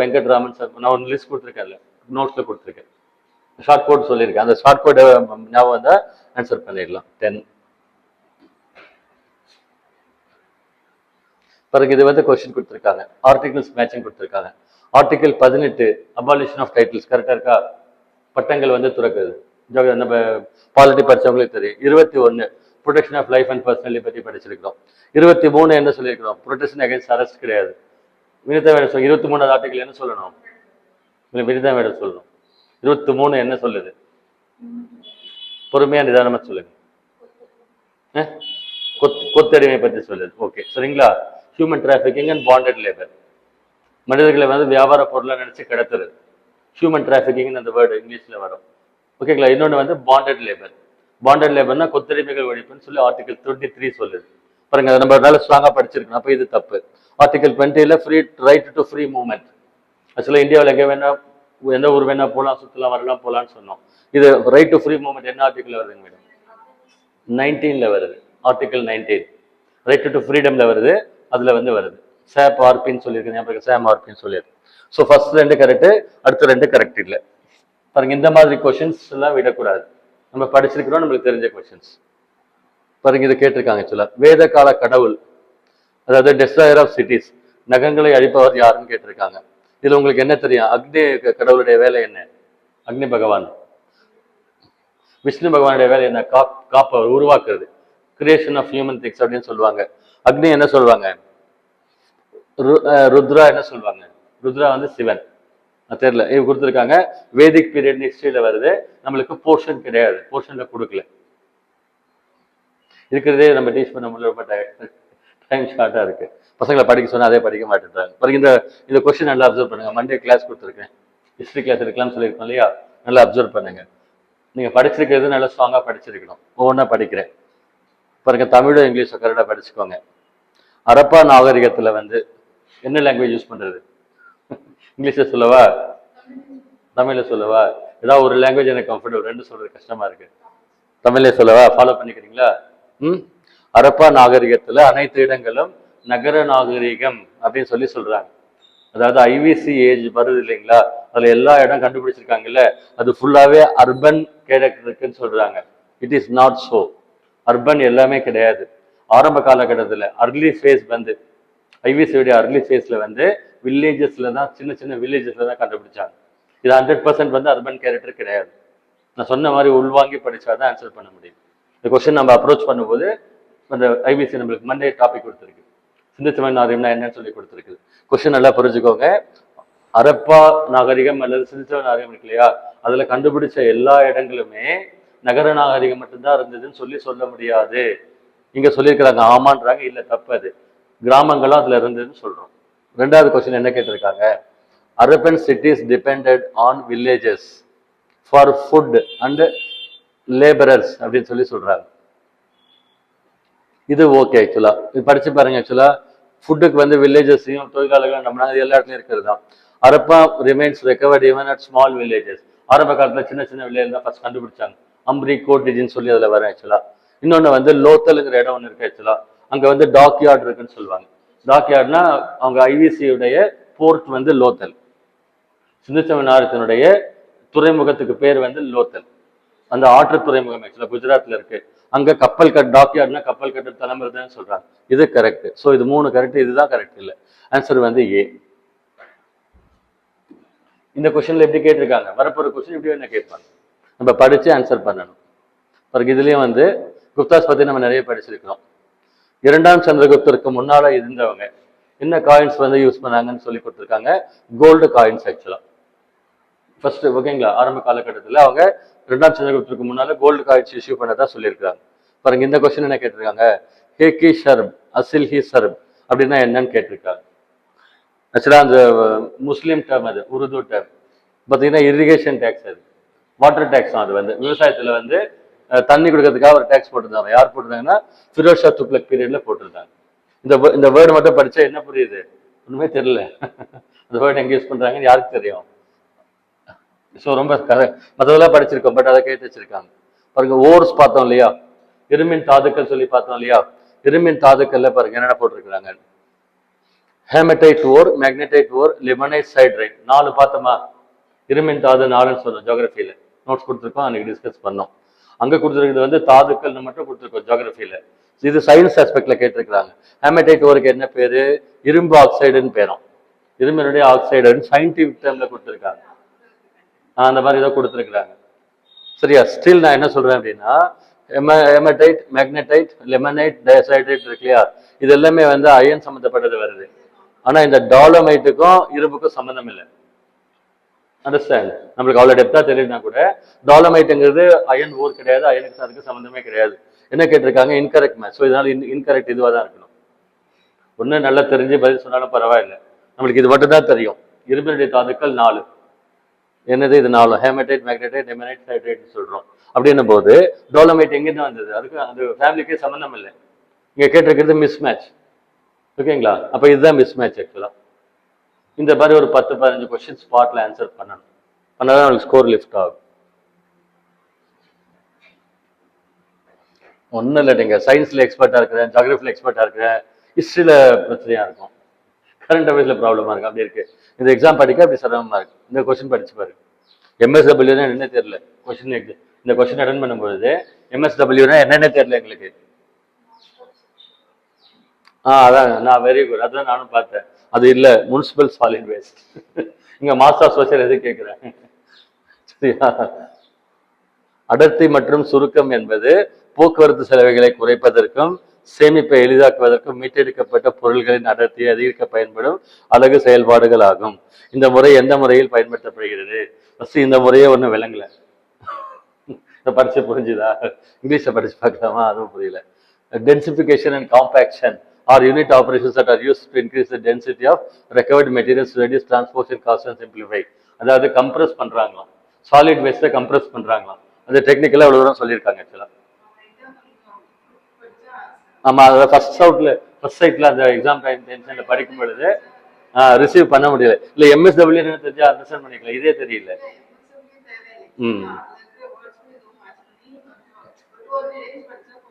வெங்கட்ராமன் சார், நான் ஒரு லிஸ்ட் கொடுத்துருக்கேன்ல, நோட்ஸ்ல கொடுத்துருக்கேன், ஷார்ட் கோட் சொல்லியிருக்கேன். அந்த ஷார்ட் கோட் ஞாபகம் வந்தா ஆன்சர் பண்ணிடலாம். 10. பிறகு இது வந்து கொஸ்டின் கொடுத்துருக்காங்க, ஆர்டிகிள்ஸ் மேட்சிங் கொடுத்துருக்காங்க. ஆர்டிகிள் 18 அபாலிஷன் ஆஃப் டைட்டில்ஸ் கரெக்டா இருக்கா? பட்டங்கள் வந்து துறக்குது, நம்ம பாலிட்டி படிச்சவங்களுக்கு தெரியும். 21 protection of life and personally பத்தி படிச்சிருக்கிறோம். 23 என்ன சொல்லியிருக்கிறோம்? ப்ரொடெக்ஷன் அகைன்ஸ்ட் அரெஸ்ட் கிடையாது. வினிதா மேடம் 23வது ஆர்டிகிள் என்ன சொல்லணும்? வினிதா மேடம் சொல்லணும். 23 என்ன சொல்லுது? பொறுமையா நிதானமா சொல்லுங்க. கொத்தடிமை பத்தி சொல்லுது. ஓகே, சரிங்களா? Human trafficking and bonded labour, மனிதர்களை வந்து வியாபார பொருளை நினைச்சு கடத்துறது. ஹியூமன் டிராஃபிக்கிங் அந்த வேர்டு இங்கிலீஷ்ல வரும். ஓகேங்களா? இன்னொன்று வந்து பாண்டட் லேபர். பாண்டட் லேபர்னா கொத்தடிமைகள் ஒழிப்புன்னு சொல்லி ஆர்டிகல் 23 சொல்லுது. பாருங்க, அதை நம்ம நல்ல ஸ்ட்ராங்கா படிச்சிருக்கணும். அப்போ இது தப்பு. ஆர்டிகல் 20ல free right to free movement. ஆக்சுவலாக இந்தியாவில் எங்கே வேணா, எந்த ஊர் வேணா போகலாம், சுற்றலாம், வரலாம், போகலான்னு சொன்னோம். இது ரைட் டு ஃப்ரீ மூவ்மெண்ட் என்ன ஆர்டிகல் வருதுங்க மேடம்? 19ல வருது. ஆர்டிகல் 19 ரைட் டு ஃப்ரீடம்ல வருது. அதுல வந்து வருது சாப் ஆர்பின்னு சொல்லியிருக்கேன், சாம் ஆர்பின்னு சொல்லியிருக்கு. ஸோ ஃபர்ஸ்ட் 2 கரெக்ட், அடுத்த 2 கரெக்ட் இல்லை. பாருங்க, இந்த மாதிரி கொஸ்டின்ஸ் எல்லாம் விடக்கூடாது. நம்ம படிச்சிருக்கிறோம், நம்மளுக்கு தெரிஞ்ச கொஸ்டின்ஸ். பாருங்க, இதை கேட்டிருக்காங்க ஆக்சுவலா. வேத கால கடவுள், அதாவது டெஸ்ட்ராயர் ஆஃப் சிட்டிஸ், நகங்களை அழிப்பவர் யாருன்னு கேட்டிருக்காங்க. இதுல உங்களுக்கு என்ன தெரியும்? அக்னி கடவுளுடைய வேலை என்ன? அக்னி பகவான். விஷ்ணு பகவானுடைய வேலை என்ன? காப்பவர், உருவாக்குறது, கிரியேஷன் ஆஃப் ஹியூமன் திங்ஸ் அப்படின்னு சொல்லுவாங்க. அக்னி என்ன சொல்லுவாங்க? ருத்ரா என்ன சொல்லுவாங்க? ருத்ரா வந்து சிவன். தெரியல, இவங்க கொடுத்துருக்காங்க. வேதிக் பீரியட் ஹிஸ்டரியில வருது, நம்மளுக்கு போர்ஷன் கிடையாது, போர்ஷன்ல கொடுக்கல. இருக்கிறதே நம்ம டீச் பண்ண முடியல, ரொம்ப டைம் ஷார்ட்டா இருக்கு. பசங்களை படிக்க சொன்னா அதே படிக்க மாட்டேன்றாங்க. பாருங்க, இந்த கொஸ்டின் நல்லா அப்சர்வ் பண்ணுங்க. மண்டே கிளாஸ் கொடுத்துருக்கேன், ஹிஸ்டரி கிளாஸ் இருக்கலாம்னு சொல்லியிருக்கோம் இல்லையா? நல்லா அப்சர்வ் பண்ணுங்க. நீங்க படிச்சிருக்கிறது நல்லா ஸ்ட்ராங்கா படிச்சிருக்கணும். ஒவ்வொன்றா படிக்கிறேன் பாருங்க. தமிழும் இங்கிலீஷும் கரெக்டாக படிச்சுக்கோங்க. அரப்பா நாகரிகத்துல வந்து என்ன லாங்குவேஜ் யூஸ் பண்றது? இங்கிலீஷ்ல சொல்லவா, தமிழ்ல சொல்லவா? ஏதாவது ஒரு லாங்குவேஜ் எனக்கு கம்ஃபர்டபுள், 2 சொல்றது கஷ்டமா இருக்கு. தமிழ்ல சொல்லவா? ஃபாலோ பண்ணிக்கிறீங்களா? அரப்பா நாகரிகத்துல அனைத்து இடங்களும் நகர நாகரிகம் அப்படின்னு சொல்லி சொல்றாங்க. அதாவது ஐவிசி ஏஜ் வருது இல்லைங்களா, அதுல எல்லா இடம் கண்டுபிடிச்சிருக்காங்கல்ல, அது ஃபுல்லாவே அர்பன் கேரக்டர் இருக்குன்னு சொல்றாங்க. It is not so. Urban எல்லாமே கிடையாது. ஆரம்ப காலகட்டத்தில் அர்லி ஃபேஸ் வந்து ஐவிசியோடைய அர்லி ஃபேஸ்ல வந்து வில்லேஜஸ்ல தான், சின்ன சின்ன வில்லேஜஸ்ல தான் கண்டுபிடிச்சாங்க. இது 100% வந்து அர்பன் கேரக்டர் கிடையாது. நான் சொன்ன மாதிரி உள்வாங்கி படிச்சாதான் ஆன்சர் பண்ண முடியும். இந்த கொஸ்டின் நம்ம அப்ரோச் பண்ணும்போது அந்த ஐவிசி நம்மளுக்கு மண்டே டாபிக் கொடுத்துருக்கு, சிந்திச்சவன் நாகரிகம்னா என்னன்னு சொல்லி கொடுத்துருக்கு. கொஸ்டின் நல்லா புரிஞ்சுக்கோங்க. அரப்பா நாகரிகம் அல்லது சிந்திச்சவன் நாகரிகம் இருக்கு இல்லையா, அதுல கண்டுபிடிச்ச எல்லா இடங்களுமே நகர நாகரிகம் மட்டும்தான் இருந்ததுன்னு சொல்ல முடியாது. இங்க சொல்லியிருக்கிறாங்க, ஆமான்றாங்க. இல்ல, தப்பு. அது கிராமங்களும் அதுல இருந்ததுன்னு சொல்றோம். 2வது கொஸ்டின் என்ன கேட்டிருக்காங்க? Urban cities dependent on villages for food and labourers அப்படின்னு சொல்றாங்க. இது ஓகே. ஆக்சுவலா இது படிச்சு பாருங்க. ஆக்சுவலா ஃபுட்டுக்கு வந்து வில்லேஜஸையும் தொழிலாளர்களும் நம்ம எல்லா இடத்துலயும் இருக்கிறது தான். Harappa remains recovered even at small villages. ஆரம்ப காலத்துல சின்ன சின்ன வில்லேஜ் தான் ஃபர்ஸ்ட் கண்டுபிடிச்சாங்க. அம்ரி கோட்டிஜின்னு சொல்லி அதுல வரும் ஆக்சுவலா. இன்னொன்னு வந்து லோத்தல்ங்கிற இடம் ஒன்று இருக்கு ஆக்சுவலா. அங்க வந்து டாக் யார்டு இருக்குன்னு சொல்லுவாங்க. டாக் யார்ட்னா அவங்க ஐவிசியுடைய போர்ட் வந்து லோத்தல். சிந்துச்சம நாகரிகத்தினுடைய துறைமுகத்துக்கு பேர் வந்து லோத்தல். அந்த ஆற்று துறைமுகம் ஆக்சுவலா குஜராத்ல இருக்கு. அங்க கப்பல் டாக் யார்ட்னா கப்பல் கட்டு தளம் இருந்ததுன்னு சொல்றாங்க. இது கரெக்ட். ஸோ இது 3 கரெக்ட், இதுதான் கரெக்ட் இல்லை. ஆன்சர் வந்து ஏ. இந்த கொஸ்டின்ல எப்படி கேட்டிருக்காங்க? வரப்போற கொஸ்டின் இப்படி என்ன கேட்பாங்க, நம்ம படிச்சு ஆன்சர் பண்ணணும். பிறகு இதுலயும் வந்து குப்தாஸ் பத்தி நம்ம நிறைய படிச்சிருக்கிறோம். இரண்டாம் சந்திரகுப்தருக்கு முன்னால இருந்தவங்க என்ன காயின்ஸ் வந்து யூஸ் பண்ணாங்கன்னு சொல்லி கொடுத்துருக்காங்க. கோல்டு காயின்ஸ் ஆக்சுவலா ஃபர்ஸ்ட், ஓகேங்களா. ஆரம்ப காலகட்டத்தில் அவங்க இரண்டாம் சந்திரகுப்தருக்கு முன்னால கோல்டு காயின்ஸ் இஷ்யூ பண்ணதா சொல்லியிருக்காங்க. பாருங்க, இந்த கொஸ்டின் என்ன கேட்டிருக்காங்க, ஹேக்கி ஷர்ப் அசில்ஹி சர்ப் அப்படின்னா என்னன்னு கேட்டிருக்காங்க. ஆக்சுவலா அந்த முஸ்லீம் டேர்ம், அது உருது டேர்ம். பார்த்தீங்கன்னா இரிகேஷன் டேக்ஸ், அது வாட்டர் டேக்ஸ். அது வந்து விவசாயத்தில் வந்து தண்ணி கொடுக்கறதுக்காக ஒரு டேக்ஸ் போட்டிருந்தாங்க. யார் போட்டிருந்தாங்கன்னா ஃபிரோஸ் ஷா துக்ளக் பீரியட்ல போட்டிருந்தாங்க. இந்த வேர்டு மட்டும் படிச்சா என்ன புரியுது, ஒண்ணுமே தெரியல. அந்த வேர்டு எங்க யூஸ் பண்றாங்கன்னு யாருக்கு தெரியும். ஸோ ரொம்ப மற்றதெல்லாம் படிச்சிருக்கோம், பட் அதை கேட்டு வச்சிருக்காங்க. பாருங்க, ஓர்ஸ் பார்த்தோம் இல்லையா, இருமின் தாதுக்கள் சொல்லி பார்த்தோம் இல்லையா. இருமின் தாதுக்கள்ல பாருங்க என்னென்ன போட்டிருக்கிறாங்க. ஹேமடைட் ஓர், மேக்னடைட் ஓர், லிமனைட் சைட்ரைட், 4 பார்த்தோமா. இருமின் தாது 4ன்னு சொன்னோம் ஜியோகிரபியில, நோட்ஸ் கொடுத்துருக்கோம், அன்னைக்கு டிஸ்கஸ் பண்ணோம். அங்க கொடுத்துருக்கிறது வந்து தாதுக்கள்னு மட்டும் கொடுத்துருக்கோம் ஜியோகிரபியில. இது சயின்ஸ் ஆஸ்பெக்ட்ல கேட்டிருக்கிறாங்க. ஹேமடைட் ஓருக்கு என்ன பேரு, இரும்பு ஆக்சைடுன்னு பேரும், இரும்பினுடைய ஆக்சைடுன்னு சயின்டிபிக் டேர்ம்ல கொடுத்துருக்காங்க. அந்த மாதிரி ஏதோ கொடுத்துருக்குறாங்க. சரியா. ஸ்டில் நான் என்ன சொல்றேன் அப்படின்னா, ஹெமடைட், மேக்னடைட், லெமனைட், டயசைட்ரேட் இருக்கு இல்லையா, இது எல்லாமே வந்து அயன் சம்மந்தப்பட்டது வருது. ஆனா இந்த டாலமைட்டுக்கும் இரும்புக்கும் சம்மந்தம் இல்லை. அண்டர்ஸ்டாண்ட். நம்மளுக்கு அவ்வளோ டெப்தா தெரியுதுனா கூட டாலமைட்டுங்கிறது அயன் ஓர் கிடையாது, அயனுக்கு அதுக்கு சம்மந்தமே கிடையாது. என்ன கேட்டிருக்காங்க, இன்கரெக்ட் மேட்ச். ஸோ இதனால இன்கரெக்ட் இதுவாக தான் இருக்கணும். ஒன்று நல்லா தெரிஞ்சு பதில் சொன்னாலும் பரவாயில்லை, நம்மளுக்கு இது மட்டும் தான் தெரியும். இரும்பினுடைய தாதுக்கள் 4. என்னது இது 4? ஹேமடைட், மேக்னடைட், லெமனைட், சைட்ரைட் சொல்றோம். அப்படின்னும் போது டோலமைட் எங்கிருந்து வந்தது, அதுக்கு அந்த ஃபேமிலிக்கே சம்மந்தம் இல்லை. இங்க கேட்டிருக்கிறது மிஸ் மேட்ச். ஓகேங்களா. அப்ப இதுதான் மிஸ் மேட்ச் ஆக்சுவலா. இந்த மாதிரி ஒரு 10-15 கொஸ்டின் ஸ்பாட்ல ஆன்சர் பண்ணணும், பண்ணாதான் உங்களுக்கு ஸ்கோர் லிஃப்ட் ஆகும். ஒன்றும் இல்லை, நீங்க சயின்ஸ்ல எக்ஸ்பர்ட்டா இருக்கிறேன், ஜியோகிரபில எக்ஸ்பர்ட்டா இருக்கிறேன், ஹிஸ்டரியில பிரச்சனையா இருக்கும், கரண்ட் அஃபேர்ஸ்ல ப்ராப்ளமா இருக்கு. அப்படி இருக்கு. இந்த எக்ஸாம் படிக்க அப்படி சிரமமா இருக்கு. இந்த கொஸ்டின் படிச்சு பாருங்க. எம்எஸ்டபிள்யூனா என்ன தெரியல, கொஸ்டின் இந்த கொஸ்டின் அட்டன் பண்ணும்போது எம்எஸ்டபிள்யூனா என்னென்ன தெரியல எங்களுக்கு. அதான் நான் வெரி குட், அதான் நானும் பார்த்தேன். அது இல்ல, முனிசிபல் சாலிட் வேஸ்ட். இங்க மாஸ்டர் ஆஃப் சோசியல் எது கேட்கிறேன். சரியா. அடர்த்தி மற்றும் சுருக்கம் என்பது போக்குவரத்து செலவுகளை குறைப்பதற்கும் சேமிப்பை எளிதாக்குவதற்கும் மீட்டெடுக்கப்பட்ட பொருள்களின் அடர்த்தியை அதிகரிக்க பயன்படும் அழகு செயல்பாடுகள் ஆகும். இந்த முறை எந்த முறையில் பயன்படுத்தப்படுகிறது? இந்த முறையே ஒன்றும் விளங்கல. படிச்சு புரிஞ்சுதா? இங்கிலீஷ்ல படிச்சு பார்க்கலாமா? அதுவும் புரியல. Densification and compaction are unit operations that are used to increase the density of recovered materials to reduce transportation costs and simplify. அதாவது கம்ப்ரஸ் பண்றாங்களாம், சாலிட் வேஸ்ட்டை கம்ப்ரஸ் பண்றாங்களாம். அது டெக்னிக்கலா இவ்வளவு தூரம் சொல்லியிருக்காங்க ஆக்சுவலா. ஆமா, அதாவது ஃபர்ஸ்ட் சைட்ல அந்த எக்ஸாம் டென்ஷன்ல படிக்கும் பொழுது ரிசீவ் பண்ண முடியல. இல்ல எம்எஸ்டபிள்யூ என்ன தெரிஞ்சா அண்டர்ஸ்டாண்ட் பண்ணிக்கலாம், இதே தெரியல.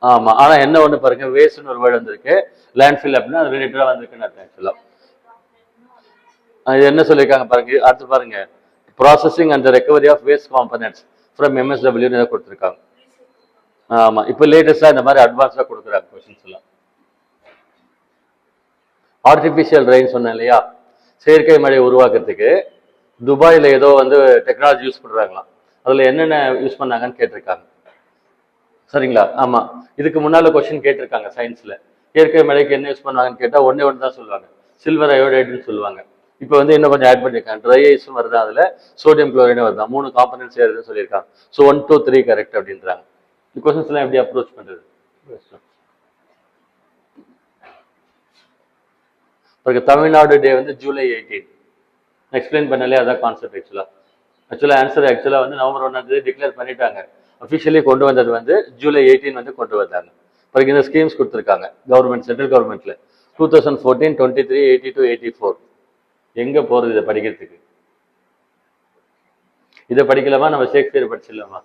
ஆமா, ஆனா என்ன ஒண்ணு பாருங்க, வேஸ்ட்னு ஒரு வேர்டு வந்திருக்கு, லேண்ட்ஃபில் அப்படின்னா அது ரிலேட்டடா வந்திருக்குன்னு அர்த்தம் ஆக்சுவலா. இது என்ன சொல்லியிருக்காங்க பாருங்க, அடுத்து பாருங்க, processing and recovery of waste components from MSW கொடுத்துருக்காங்க. ஆமா, இப்போ லேட்டஸ்டா இந்த மாதிரி அட்வான்ஸா கொடுக்குறாங்க கொஸ்டின்ஸ் எல்லாம். ஆர்டிபிஷியல் ரெயின் சொன்னேன் இல்லையா, செயற்கை மழை உருவாக்குறதுக்கு துபாயில ஏதோ வந்து டெக்னாலஜி யூஸ் பண்றாங்களாம். அதுல என்னென்ன யூஸ் பண்ணாங்கன்னு கேட்டிருக்காங்க. சரிங்களா. ஆமா, இதுக்கு முன்னால கொஸ்டின் கேட்டிருக்காங்க சயின்ஸ்ல, இயற்கை மழைக்கு என்ன யூஸ் பண்ணுவாங்கன்னு கேட்டா ஒன்னே ஒன்று தான் சொல்லுவாங்க, சில்வர் அயோடைடுன்னு சொல்லுவாங்க. இப்போ வந்து இன்னும் கொஞ்சம் ஆட் பண்ணியிருக்காங்க, ட்ரை ஐஸும் வருது, அதுல சோடியம் குளோரைடும் வருதா, 3 காம்பனன்ட் சேருதுன்னு சொல்லியிருக்காங்க. ஸோ 1, 2, 3 கரெக்ட் அப்படின்றாங்க. இந்த கொஸ்டின்ஸ் எல்லாம் எப்படி அப்ரோச் பண்றது? தமிழ்நாடு டே வந்து ஜூலை 18. எக்ஸ்பிளைன் பண்ணலே அதான் கான்செப்ட் ஆக்சுவலா ஆன்சர் வந்து நவம்பர் 1 டிக்ளேர் பண்ணிட்டாங்க. அஃபிஷியலி கொண்டு வந்தது வந்து ஜூலை 18 வந்து கொண்டு வந்தாங்க. பிறகு இந்த ஸ்கீம்ஸ் கொடுத்துருக்காங்க கவர்மெண்ட், சென்ட்ரல் கவர்மெண்ட்ல 2014, 23, 82, 84. எங்க போறது இதை படிக்கிறதுக்கு? இதை படிக்கலாமா, நம்ம ஷேக்ஸ்பியர் படிச்சிடலாமா?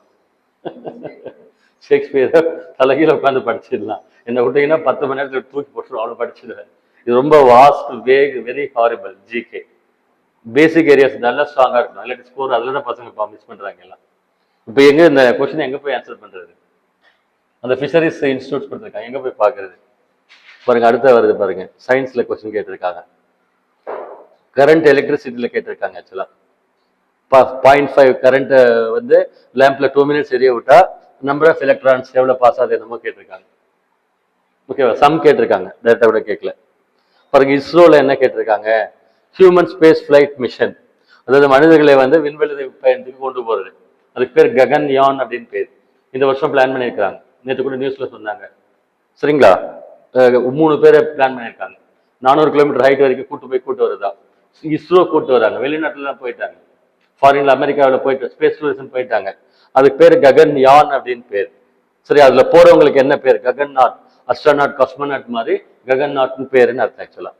ஷேக்ஸ்பியரை தலைகீழ உட்காந்து படிச்சிடலாம். என்ன விட்டீங்கன்னா 10 மணி நேரத்தில் தூக்கி போட்டுரும், அவ்வளோ படிச்சிடுவேன். இது ரொம்ப vast, vague, very horrible. GK basic areas நல்லா ஸ்ட்ராங்கா இருக்கணும், இல்லாட்டி ஸ்கோர் அதில் தான் பசங்க மிஸ் பண்றாங்க எல்லாம். இப்போ எங்க இந்த கொஸ்டின் எங்க போய் ஆன்சர் பண்றது? அந்த ஃபிஷரிஸ் இன்ஸ்டியூட்ஸ் கொடுத்துருக்காங்க, எங்க போய் பாக்குறது பாருங்க. அடுத்த வருது பாருங்க, சயின்ஸ்ல கொஸ்டின் கேட்டிருக்காங்க, கரண்ட் எலக்ட்ரிசிட்டியில கேட்டிருக்காங்க. ஆக்சுவலா 0.5 கரண்ட் வந்து லேம்ப்ல 2 மினிட்ஸ் எரிய விட்டா நம்பர் ஆஃப் எலக்ட்ரான்ஸ் எவ்வளவு பாஸ் ஆகுது என்னமோ கேட்டிருக்காங்க. ஓகேவா? சம் கேட்டிருக்காங்க, டேரக்டா கூட கேட்கல. பாருங்க, இஸ்ரோல என்ன கேட்டிருக்காங்க, ஹியூமன் ஸ்பேஸ் ஃபிளைட் மிஷன், அதாவது மனிதர்களை வந்து விண்வெளி பயணத்துக்கு கொண்டு போறது, அதுக்கு பேர் ககன்யான் அப்படின்னு பேர். இந்த வருஷம் பிளான் பண்ணியிருக்காங்க. நேற்று கூட நியூஸ்ல சொன்னாங்க. சரிங்களா? 3 பேரை பிளான் பண்ணியிருக்காங்க. 400 கிலோமீட்டர் ஹைட் வரைக்கும் கூட்டு வருதா. இஸ்ரோ கூட்டு வராங்க. வெளிநாட்டுல போயிட்டாங்க, ஃபாரின்ல அமெரிக்காவில் போயிட்டு ஸ்பேஸ் டூரிசம் போயிட்டாங்க. அதுக்கு பேர் ககன்யான் அப்படின்னு பேர். சரி, அதுல போறவங்களுக்கு என்ன பேர்? ககன்நாத், அஸ்ட்ரோநாட், காஸ்மோநாட் மாதிரி ககன்நாத்னு பேருன்னு அர்த்தம் ஆக்சுவலா.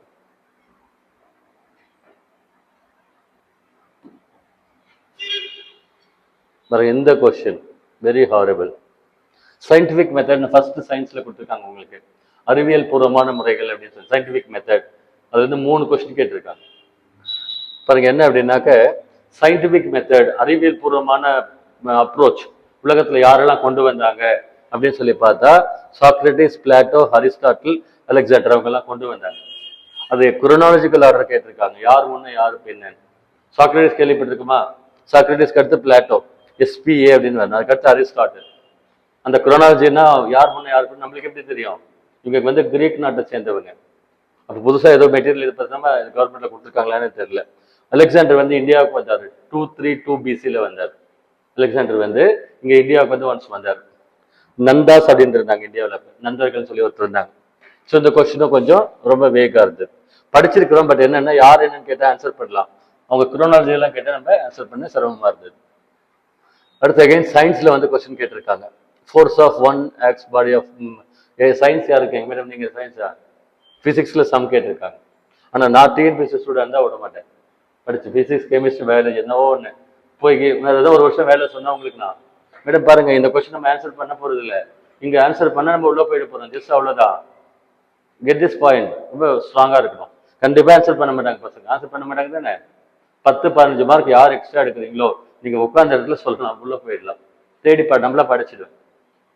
எந்த question very horrible. Scientific method first சயின்ஸ்ல கொடுத்துருக்காங்க உங்களுக்கு, அறிவியல் பூர்வமான முறைகள் அப்படின்னு சொல்லி சயின்டிபிக் மெத்தட். அது வந்து 3 கொஸ்டின் கேட்டிருக்காங்க. பாருங்க என்ன அப்படின்னாக்க, சயின்டிபிக் மெத்தட் அறிவியல் பூர்வமான அப்ரோச் உலகத்துல யாரெல்லாம் கொண்டு வந்தாங்க அப்படின்னு சொல்லி பார்த்தா, சாக்ரட்டிஸ், பிளாட்டோ, அரிஸ்டாட்டில், அலெக்சாண்டர் அவங்க எல்லாம் கொண்டு வந்தாங்க. அது குரோனாலஜிக்கல் ஆர்டர் கேட்டிருக்காங்க, யார் முன்ன யாரு பின்னு. சாக்ரட்டிஸ் கேள்விப்பட்டிருக்குமா? சாக்ரட்டிஸ்க்கு அடுத்து பிளாட்டோ, SPA அப்படின்னு வரணும். அதுக்கடுத்து அரிஸ்டாட்டில். அந்த குரோனாலஜினா யார் முன்ன யார் பின்னு நம்மளுக்கு எப்படி தெரியும்? இவங்க வந்து கிரீக் நாட்டை சேர்ந்தவங்க. அப்போ புதுசா ஏதோ மெட்டீரியல் இது பார்த்தோம்னா கவர்மெண்ட்ல கொடுத்துருக்காங்களான்னு தெரியல. அலெக்சாண்டர் வந்து இந்தியாவுக்கு வந்தார், 232 BCல வந்தார். அலெக்சாண்டர் வந்து இங்க இந்தியாவுக்கு வந்து ஒன்ஸ் வந்தார். நந்தாஸ் அப்படின்னு இருந்தாங்க இந்தியாவில், நந்தர்கள் சொல்லி ஒருத்தர் இருந்தாங்க. ஸோ இந்த கொஸ்டினும் கொஞ்சம் ரொம்ப வேகா இருந்தது. படிச்சிருக்கிறோம், பட் என்னன்னா யார் என்னன்னு கேட்டால் ஆன்சர் பண்ணலாம், அவங்க குரோனாலஜி எல்லாம் கேட்டால் நம்ம ஆன்சர் பண்ண சிரமமா இருந்தது. அடுத்து அகைன் சயின்ஸ்ல வந்து கொஸ்டின் கேட்டிருக்காங்க. Force of one ox body of science யாருக்கு எங்க மேடம்? நீங்க சயின்ஸா? பிசிக்ஸ்ல சம் கேட்டிருக்காங்க. ஆனா நான் TNPSC ஸ்டூடெண்ட் தான், விட மாட்டேன். படிச்சு பிசிக்ஸ், கெமிஸ்ட்ரி, பயாலஜி என்னவோ ஒன்று போய் வேற ஏதோ ஒரு வருஷம் வேலை சொன்னா உங்களுக்கு நான், மேடம் பாருங்க இந்த கொஸ்டின் நம்ம ஆன்சர் பண்ண போறது இல்லை, இங்க ஆன்சர் பண்ண நம்ம உள்ள போயிட போறோம், ஜஸ்ட் அவ்வளவுதான். Get this point. ரொம்ப ஸ்ட்ராங்கா இருக்கணும். கண்டிப்பா ஆன்சர் பண்ண மாட்டாங்க பசங்க, ஆன்சர் பண்ண மாட்டாங்க தானே. 10-15 மார்க் யார் எக்ஸ்ட்ரா எடுக்கிறீங்களோ நீங்க உட்கார்ந்த இடத்துல சொல்லலாம், உள்ள போயிடலாம். தேடி நம்மளா படிச்சிடுவேன்.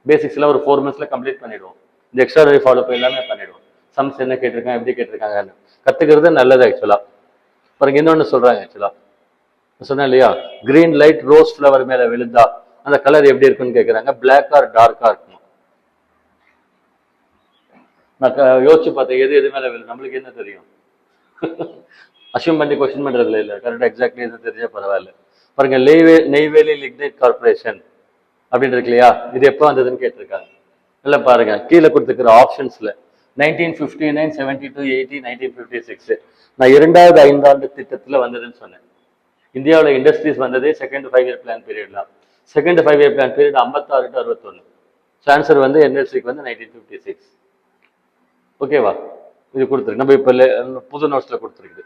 பேசிக்ஸ்லாம் ஒரு 4 monthsல கம்ப்ளீட் பண்ணிடுவோம். இந்த எக்ஸ்ட்ரா ஃபாலோ எல்லாமே பண்ணிடுவோம். சம்ஸ் என்ன கேட்டிருக்காங்க, எப்படி கேட்டிருக்காங்கன்னு கத்துக்கிறது நல்லது ஆக்சுவலா. பாருங்க இன்னொன்னு சொல்றாங்க ஆக்சுவலா, சொன்னேன் இல்லையா, கிரீன் லைட் ரோஸ் ஃபிளவர் மேல விழுந்தா அந்த கலர் எப்படி இருக்குன்னு கேட்கறாங்க. பிளாக் ஆர் டார்க்கா இருக்கும். நான் யோசிச்சு பார்த்தேன், எது மேல விழுது நம்மளுக்கு என்ன தெரியும்? அஷ்யூம் பண்ணி கொஸ்டின் பண்றதுல இல்லை, கரெக்டா எக்ஸாக்ட்லி எது தெரிஞ்சா பரவாயில்ல. பாருங்க, நெய்வேலி லிக்னைட் கார்பரேஷன் அப்படின்னு இருக்கு இல்லையா, இது எப்போ வந்ததுன்னு கேட்டிருக்காங்க. இல்லை பாருங்க கீழே கொடுத்துருக்கிற ஆப்ஷன்ஸ்ல 1959, 72, 80, 1956 நான் 2வது 5 ஆண்டு திட்டத்துல வந்ததுன்னு சொன்னேன். இந்தியாவில் இண்டஸ்ட்ரீஸ் வந்ததே செகண்ட் 5 இயர் பிளான் பீரியட்லாம். Second 5 year plan period 56 to 61. Answer வந்து NLCக்கு வந்து 1956. ஓகேவா? இது கொடுத்துருக்கு நம்ம இப்போ புது நோட்ஸ்ல கொடுத்துருக்குது.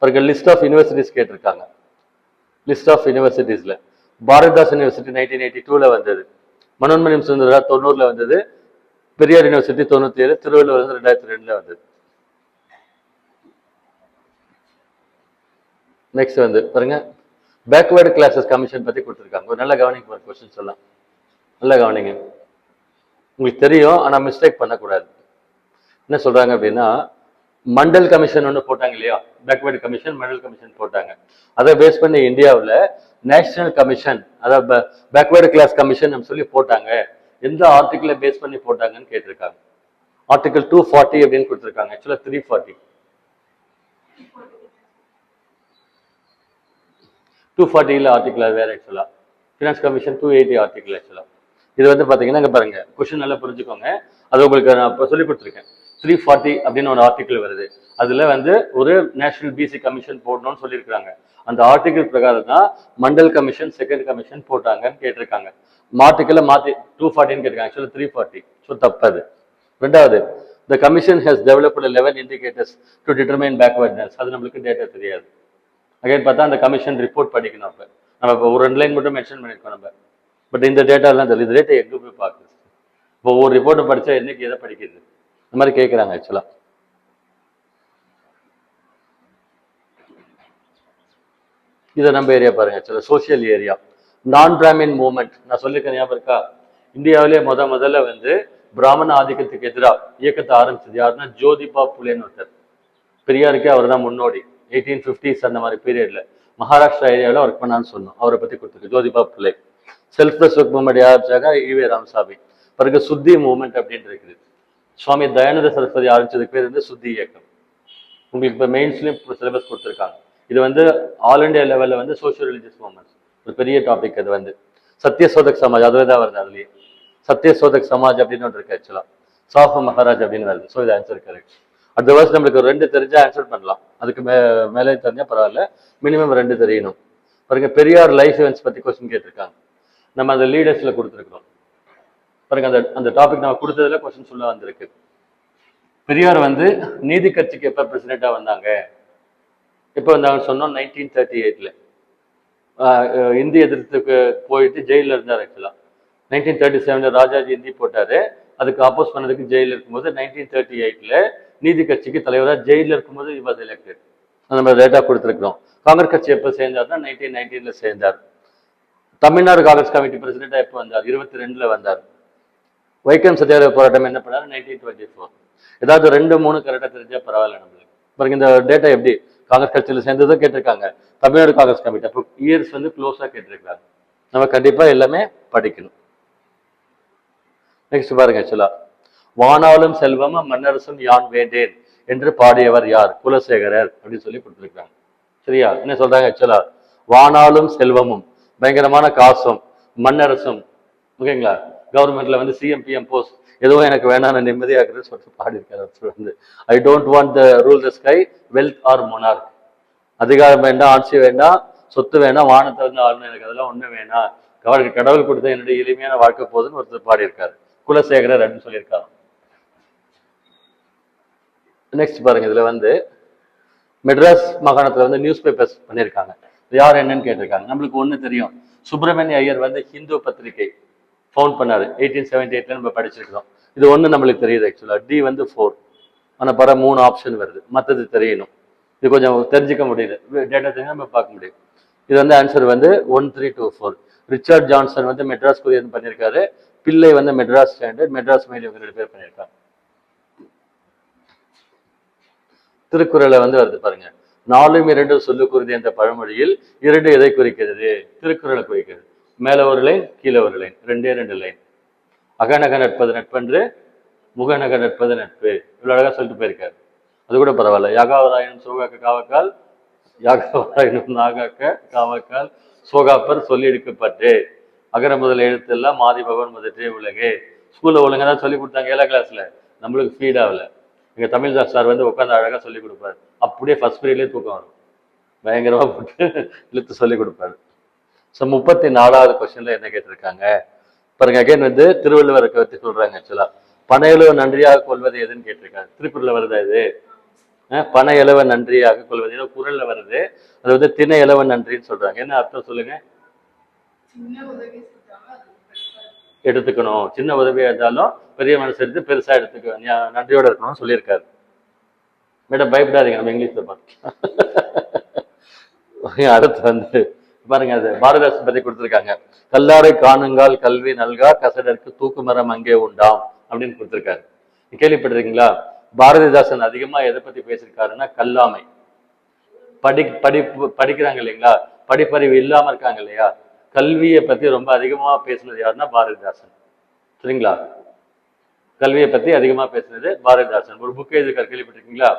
பாருங்க லிஸ்ட் ஆஃப் யூனிவர்சிட்டிஸ் கேட்டிருக்காங்க. லிஸ்ட் ஆஃப் யூனிவர்சிட்டிஸ்ல பாரதிதாஸ் யூனிவர்சிட்டி 1982ல வந்தது, மனோன்மணியம் சுந்தரா 90ல வந்தது, பெரியார் யூனிவர்சிட்டி 97, திருவள்ளுவர் வந்து 2002ல வந்தது. நெக்ஸ்ட் வந்து பாருங்க, பேக்வேர்டு கிளாஸஸ் கமிஷன் பத்தி கொடுத்துருக்காங்க. ஒரு நல்ல கவனிங்க, கொஸ்டின் சொல்லலாம், நல்லா கவனிங்க. உங்களுக்கு தெரியும், ஆனா மிஸ்டேக் பண்ணக்கூடாது. என்ன சொல்றாங்க அப்படின்னா, மண்டல் கமிஷன் ஒன்று போட்டாங்க இல்லையா, பேக்வேர்டு கமிஷன், மண்டல் கமிஷன் போட்டாங்க. அதை பேஸ் பண்ணி இந்தியாவில் நேஷனல் கமிஷன், அதாவது பேக்வேர்டு கிளாஸ் கமிஷன் சொல்லி போட்டாங்க. எந்த ஆர்டிகிளை பேஸ் பண்ணி போட்டாங்கன்னு கேட்டிருக்காங்க. ஆர்டிகல் 240 அப்படின்னு கொடுத்துருக்காங்க, ஆக்சுவலா 340. 240 ஆர்டிகிள் வேற, ஆக்சுவலா ஃபினான்ஸ் கமிஷன் 280 ஆர்டிகிள் ஆக்சுவலா. இது வந்து பாத்தீங்கன்னா இங்க பாருங்க, கொஸ்டின் நல்லா புரிஞ்சுக்கோங்க. அது உங்களுக்கு நான் இப்போ சொல்லி கொடுத்துருக்கேன். 340 அப்படின்னு ஒரு ஆர்டிகிள் வருது, அதுல வந்து ஒரு நேஷனல் BC கமிஷன் போடணும்னு சொல்லியிருக்காங்க. அந்த ஆர்டிகிள் பிரகாரம் தான் மண்டல் கமிஷன், செகண்ட் கமிஷன் போட்டாங்கன்னு கேட்டிருக்காங்க. ஆர்டிகிள மாத்தி 240 கேட்டிருக்காங்க, ஆக்சுவலா 340. ஸோ தப்பது. ரெண்டாவது, the commission has developed 11 indicators to determine backwardness. அது நம்மளுக்கு டேட்டா தெரியாது. அகைன் பார்த்தா அந்த கமிஷன் ரிப்போர்ட் படிக்கணும். அப்ப நம்ம இப்போ ஒரு 2 லைன் மட்டும் மென்ஷன் பண்ணிருக்கோம் நம்ம, பட் இந்த டேட்டா எல்லாம் தெரியும். இந்த டேட்டா எங்க போய் பார்க்குது? இப்போ ஒரு ரிப்போர்ட்டை படிச்சா என்னைக்கு எதை படிக்கிறது? இந்த மாதிரி கேட்குறாங்க ஆக்சுவலா. இதை நம்ம ஏரியா பாருங்க, ஆக்சுவலா சோசியல் ஏரியா. நான் பிராமின் மூவ்மெண்ட் நான் சொல்லியிருக்கேன், ஞாபகம் இருக்கா? இந்தியாவிலே முதல்ல வந்து பிராமண ஆதிக்கத்துக்கு எதிராக இயக்கத்தை ஆரம்பிச்சது யாருன்னா ஜோதிபா புலேன்னு ஒருத்தர். பெரியாருக்கே அவர் தான் முன்னோடி. 1850s அந்த மாதிரி பீரியட்ல மகாராஷ்டிரா ஏரியாவில் ஒர்க் பண்ணான்னு சொன்னோம். அவரை பத்தி கொடுத்துருக்கு, Jyotiba Phule. Self respect movement ஆரம்பிச்சாங்க ஈவே ராமசாமி. பிறகு சுத்தி மூவ்மெண்ட் அப்படின்னு இருக்குது. சுவாமி தயானந்த சரஸ்வதி ஆரம்பிச்சதுக்கு பேர் வந்து சுத்தி இயக்கம். உங்களுக்கு இப்போ மெயின்ஸ்லேயும் சிலபஸ் கொடுத்துருக்காங்க. இது வந்து ஆல் இண்டியா லெவலில் வந்து சோஷியல் ரிலிஜியஸ் மூமெண்ட்ஸ் ஒரு பெரிய டாபிக். அது வந்து சத்யசோதக் சமாஜ், அதுவே தான் வருது. அதுலேயே சத்யசோதக் சமாஜ் அப்படின்னு ஒன்று இருக்கு ஆக்சுவலாக. சாஃபு மகாராஜ் அப்படின்னு வருது. ஸோ இது ஆன்சர் கரெக்ட். அடுத்த வருஷம் நம்மளுக்கு ஒரு 2 தெரிஞ்சா ஆன்சர் பண்ணலாம். அதுக்கு மேலே தெரிஞ்சா பரவாயில்ல, மினிமம் 2 தெரியணும். பாருங்க, பெரியார் லைஃப் இவெண்ட்ஸ் பற்றி கொஸ்டின் கேட்டிருக்காங்க. நம்ம அந்த லீடர்ஸில் கொடுத்துருக்குறோம். பாருங்க, அந்த டாபிக் நம்ம கொடுத்ததுல கொஸ்டின் சொல்ல வந்திருக்கு. பெரியார் வந்து நீதி கட்சிக்கு எப்போ பிரசிடென்டா வந்தாங்க, எப்போ வந்தாங்கன்னு சொன்னோம் 1938. இந்தி எதிர்த்துக்கு போயிட்டு ஜெயிலில் இருந்தார் ஆக்சுவலாக. 1937 ராஜாஜி இந்தி போட்டாரு, அதுக்கு அப்போஸ் பண்ணதுக்கு ஜெயிலில் இருக்கும்போது 1938 நீதி கட்சிக்கு தலைவராக ஜெயிலில் இருக்கும்போது இவர் எலெக்டட். நம்ம டேட்டா கொடுத்துருக்கிறோம். காங்கிரஸ் கட்சி எப்போ சேர்ந்தார்னா 1919 சேர்ந்தார். தமிழ்நாடு காங்கிரஸ் கமிட்டி பிரசிடென்டா எப்போ வந்தார்? 22 வந்தார். வைக்கம் சத்தியாகிரக போராட்டம் என்ன பண்ணாரு? 1924. ஏதாவது 2, 3 கரெக்டாக தெரிஞ்சா பரவாயில்ல நம்மளுக்கு. பாருங்க, இந்த டேட்டா எப்படி காங்கிரஸ் கட்சியில் சேர்ந்ததும் கேட்டிருக்காங்க, தமிழ்நாடு காங்கிரஸ் கமிட்டி அப்போ இயர்ஸ் வந்து க்ளோஸாக கேட்டிருக்காங்க. நம்ம கண்டிப்பா எல்லாமே படிக்கணும். நெக்ஸ்ட் பாருங்க, ஆக்சுவலா வானாலும் செல்வமும் மன்னரசும் யான் வேண்டேன் என்று பாடியவர் யார்? குலசேகரர் அப்படின்னு சொல்லி கொடுத்துருக்காங்க. சரியா? என்ன சொல்றாங்க ஆக்சுவலா? வானாலும் செல்வமும், பயங்கரமான காசும், மன்னரசும், ஓகேங்களா, கவர்மெண்ட்ல வந்து சிஎம் பிஎம் போஸ்ட் எதுவும் எனக்கு வேணாம், நான் நிம்மதியா இருக்குன்னு சொல்லிட்டு பாடியிருக்காரு. வந்து I don't want the rule the sky wealth or monarch. அதிகாரம் வேண்டாம், ஆட்சி வேண்டாம், சொத்து வேணாம், வானத்தை வந்து ஆளுநர், எனக்கு அதெல்லாம் ஒண்ணும் வேணாம், கடவுள் கொடுத்த என்னுடைய எளிமையான வாழ்க்கை போதுன்னு ஒருத்தர் பாடியிருக்காரு. குலசேகரர் அப்படின்னு சொல்லியிருக்காரு. நெக்ஸ்ட் பாருங்க, இதுல வந்து மெட்ராஸ் மாகாணத்துல வந்து நியூஸ் பேப்பர்ஸ் பண்ணியிருக்காங்க. யார் என்னன்னு கேட்டிருக்காங்க. நம்மளுக்கு ஒண்ணு தெரியும், சுப்பிரமணிய ஐயர் வந்து ஹிந்து பத்திரிகை ஃபவுண்ட் பண்ணாரு 1878 நம்ம படிச்சிருக்கிறோம். இது ஒண்ணு நம்மளுக்கு தெரியுது ஆக்சுவலா. டி வந்து 4, ஆனா பர 3 ஆப்ஷன் வருது, மற்றது தெரியணும். இது கொஞ்சம் தெரிஞ்சுக்க முடியுது, டேட்டா தெரிஞ்சு நம்ம பார்க்க முடியும். இது வந்து ஆன்சர் வந்து 1324. ரிச்சர்ட் ஜான்சன் வந்து மெட்ராஸ் கொரியர் பண்ணியிருக்காரு, பிள்ளை வந்து மெட்ராஸ் ஸ்டாண்டர்ட், மெட்ராஸ் மெயில் இவங்க 2 பேர் பண்ணியிருக்காங்க. திருக்குறளை வந்து வருது பாருங்க, 4ம் 2 சொல்லுக்குறுதி என்ற பழமொழியில் 2 எதை குறிக்கிறது? திருக்குறளை குறிக்கிறது. மேல ஒரு லைன், கீழே ஒரு லைன், 2 லைன். அகநக நட்பது நட்பன்று, முகநக நட்பது நட்பு. இவ்வளவு அழகா சொல்லிட்டு போயிருக்காரு. அது கூட பரவாயில்ல. யாகாவராயனும் சோகாக்க காவக்கால், யாகாவராயனும் நாகாக்க காவக்கால், சோகாப்பர் சொல்லி எடுக்கப்பட்டு, அகர முதல் எழுத்தெல்லாம் மாதி பகவன் முதற்றே உலகே. ஸ்கூல்ல ஒழுங்கா தான் சொல்லி கொடுத்தாங்க 7ஆம் கிளாஸ்ல, நம்மளுக்கு ஃபீட் ஆகல. எங்க தமிழ்தாஸ் சார் வந்து உட்காந்து அழகா சொல்லி கொடுப்பாரு. அப்படியே ஃபர்ஸ்ட் பீரியட்லேயே தூக்கம் வரும், பயங்கரமா போட்டு இழுத்து சொல்லி கொடுப்பாரு. ஸோ 34வது கொஸ்டின்ல என்ன கேட்டிருக்காங்க பாருங்க. அகைன் வந்து திருவள்ளுவருக்கு பற்றி சொல்றாங்க ஆக்சுவலா. பண எழுவ நன்றியாக கொள்வது எதுன்னு கேட்டிருக்காங்க. திருக்குறள்ல வருதா இது? பண இலவ நன்றியாக கொள்வது ஏதோ குறள்ல வருது. அது வந்து திணை இலவ நன்றின்னு சொல்றாங்க. என்ன அர்த்தம் சொல்லுங்க? எடுத்துக்கணும், சின்ன உதவியா இருந்தாலும் பெரிய மனசு எடுத்து பெருசா எடுத்துக்க, நன்றியோட இருக்கணும்னு சொல்லியிருக்காரு. மேடம் பயப்படாதீங்க, நம்ம இங்கிலீஷ்ல பார்த்தோம். அடுத்து வந்து பாருங்க, அது பாரதிதாசன் பத்தி கொடுத்துருக்காங்க. கல்லாரை காணுங்கால் கல்வி நல்கா கசடற்கு தூக்குமரம் அங்கே உண்டாம் அப்படின்னு கொடுத்துருக்காரு. கேள்விப்பட்டிருக்கீங்களா? பாரதிதாசன் அதிகமா எதை பத்தி பேசியிருக்காருன்னா கல்லாமை. படிக்கிறாங்க இல்லைங்களா, படிப்பறிவு இல்லாம இருக்காங்க இல்லையா, கல்வியை பத்தி ரொம்ப அதிகமா பேசுனது யாருன்னா பாரதிதாசன். சரிங்களா? கல்வியை பத்தி அதிகமா பேசுனது பாரதிதாசன். ஒரு புக் எழுதியிருக்காரு, கேள்விப்பட்டிருக்கீங்களா?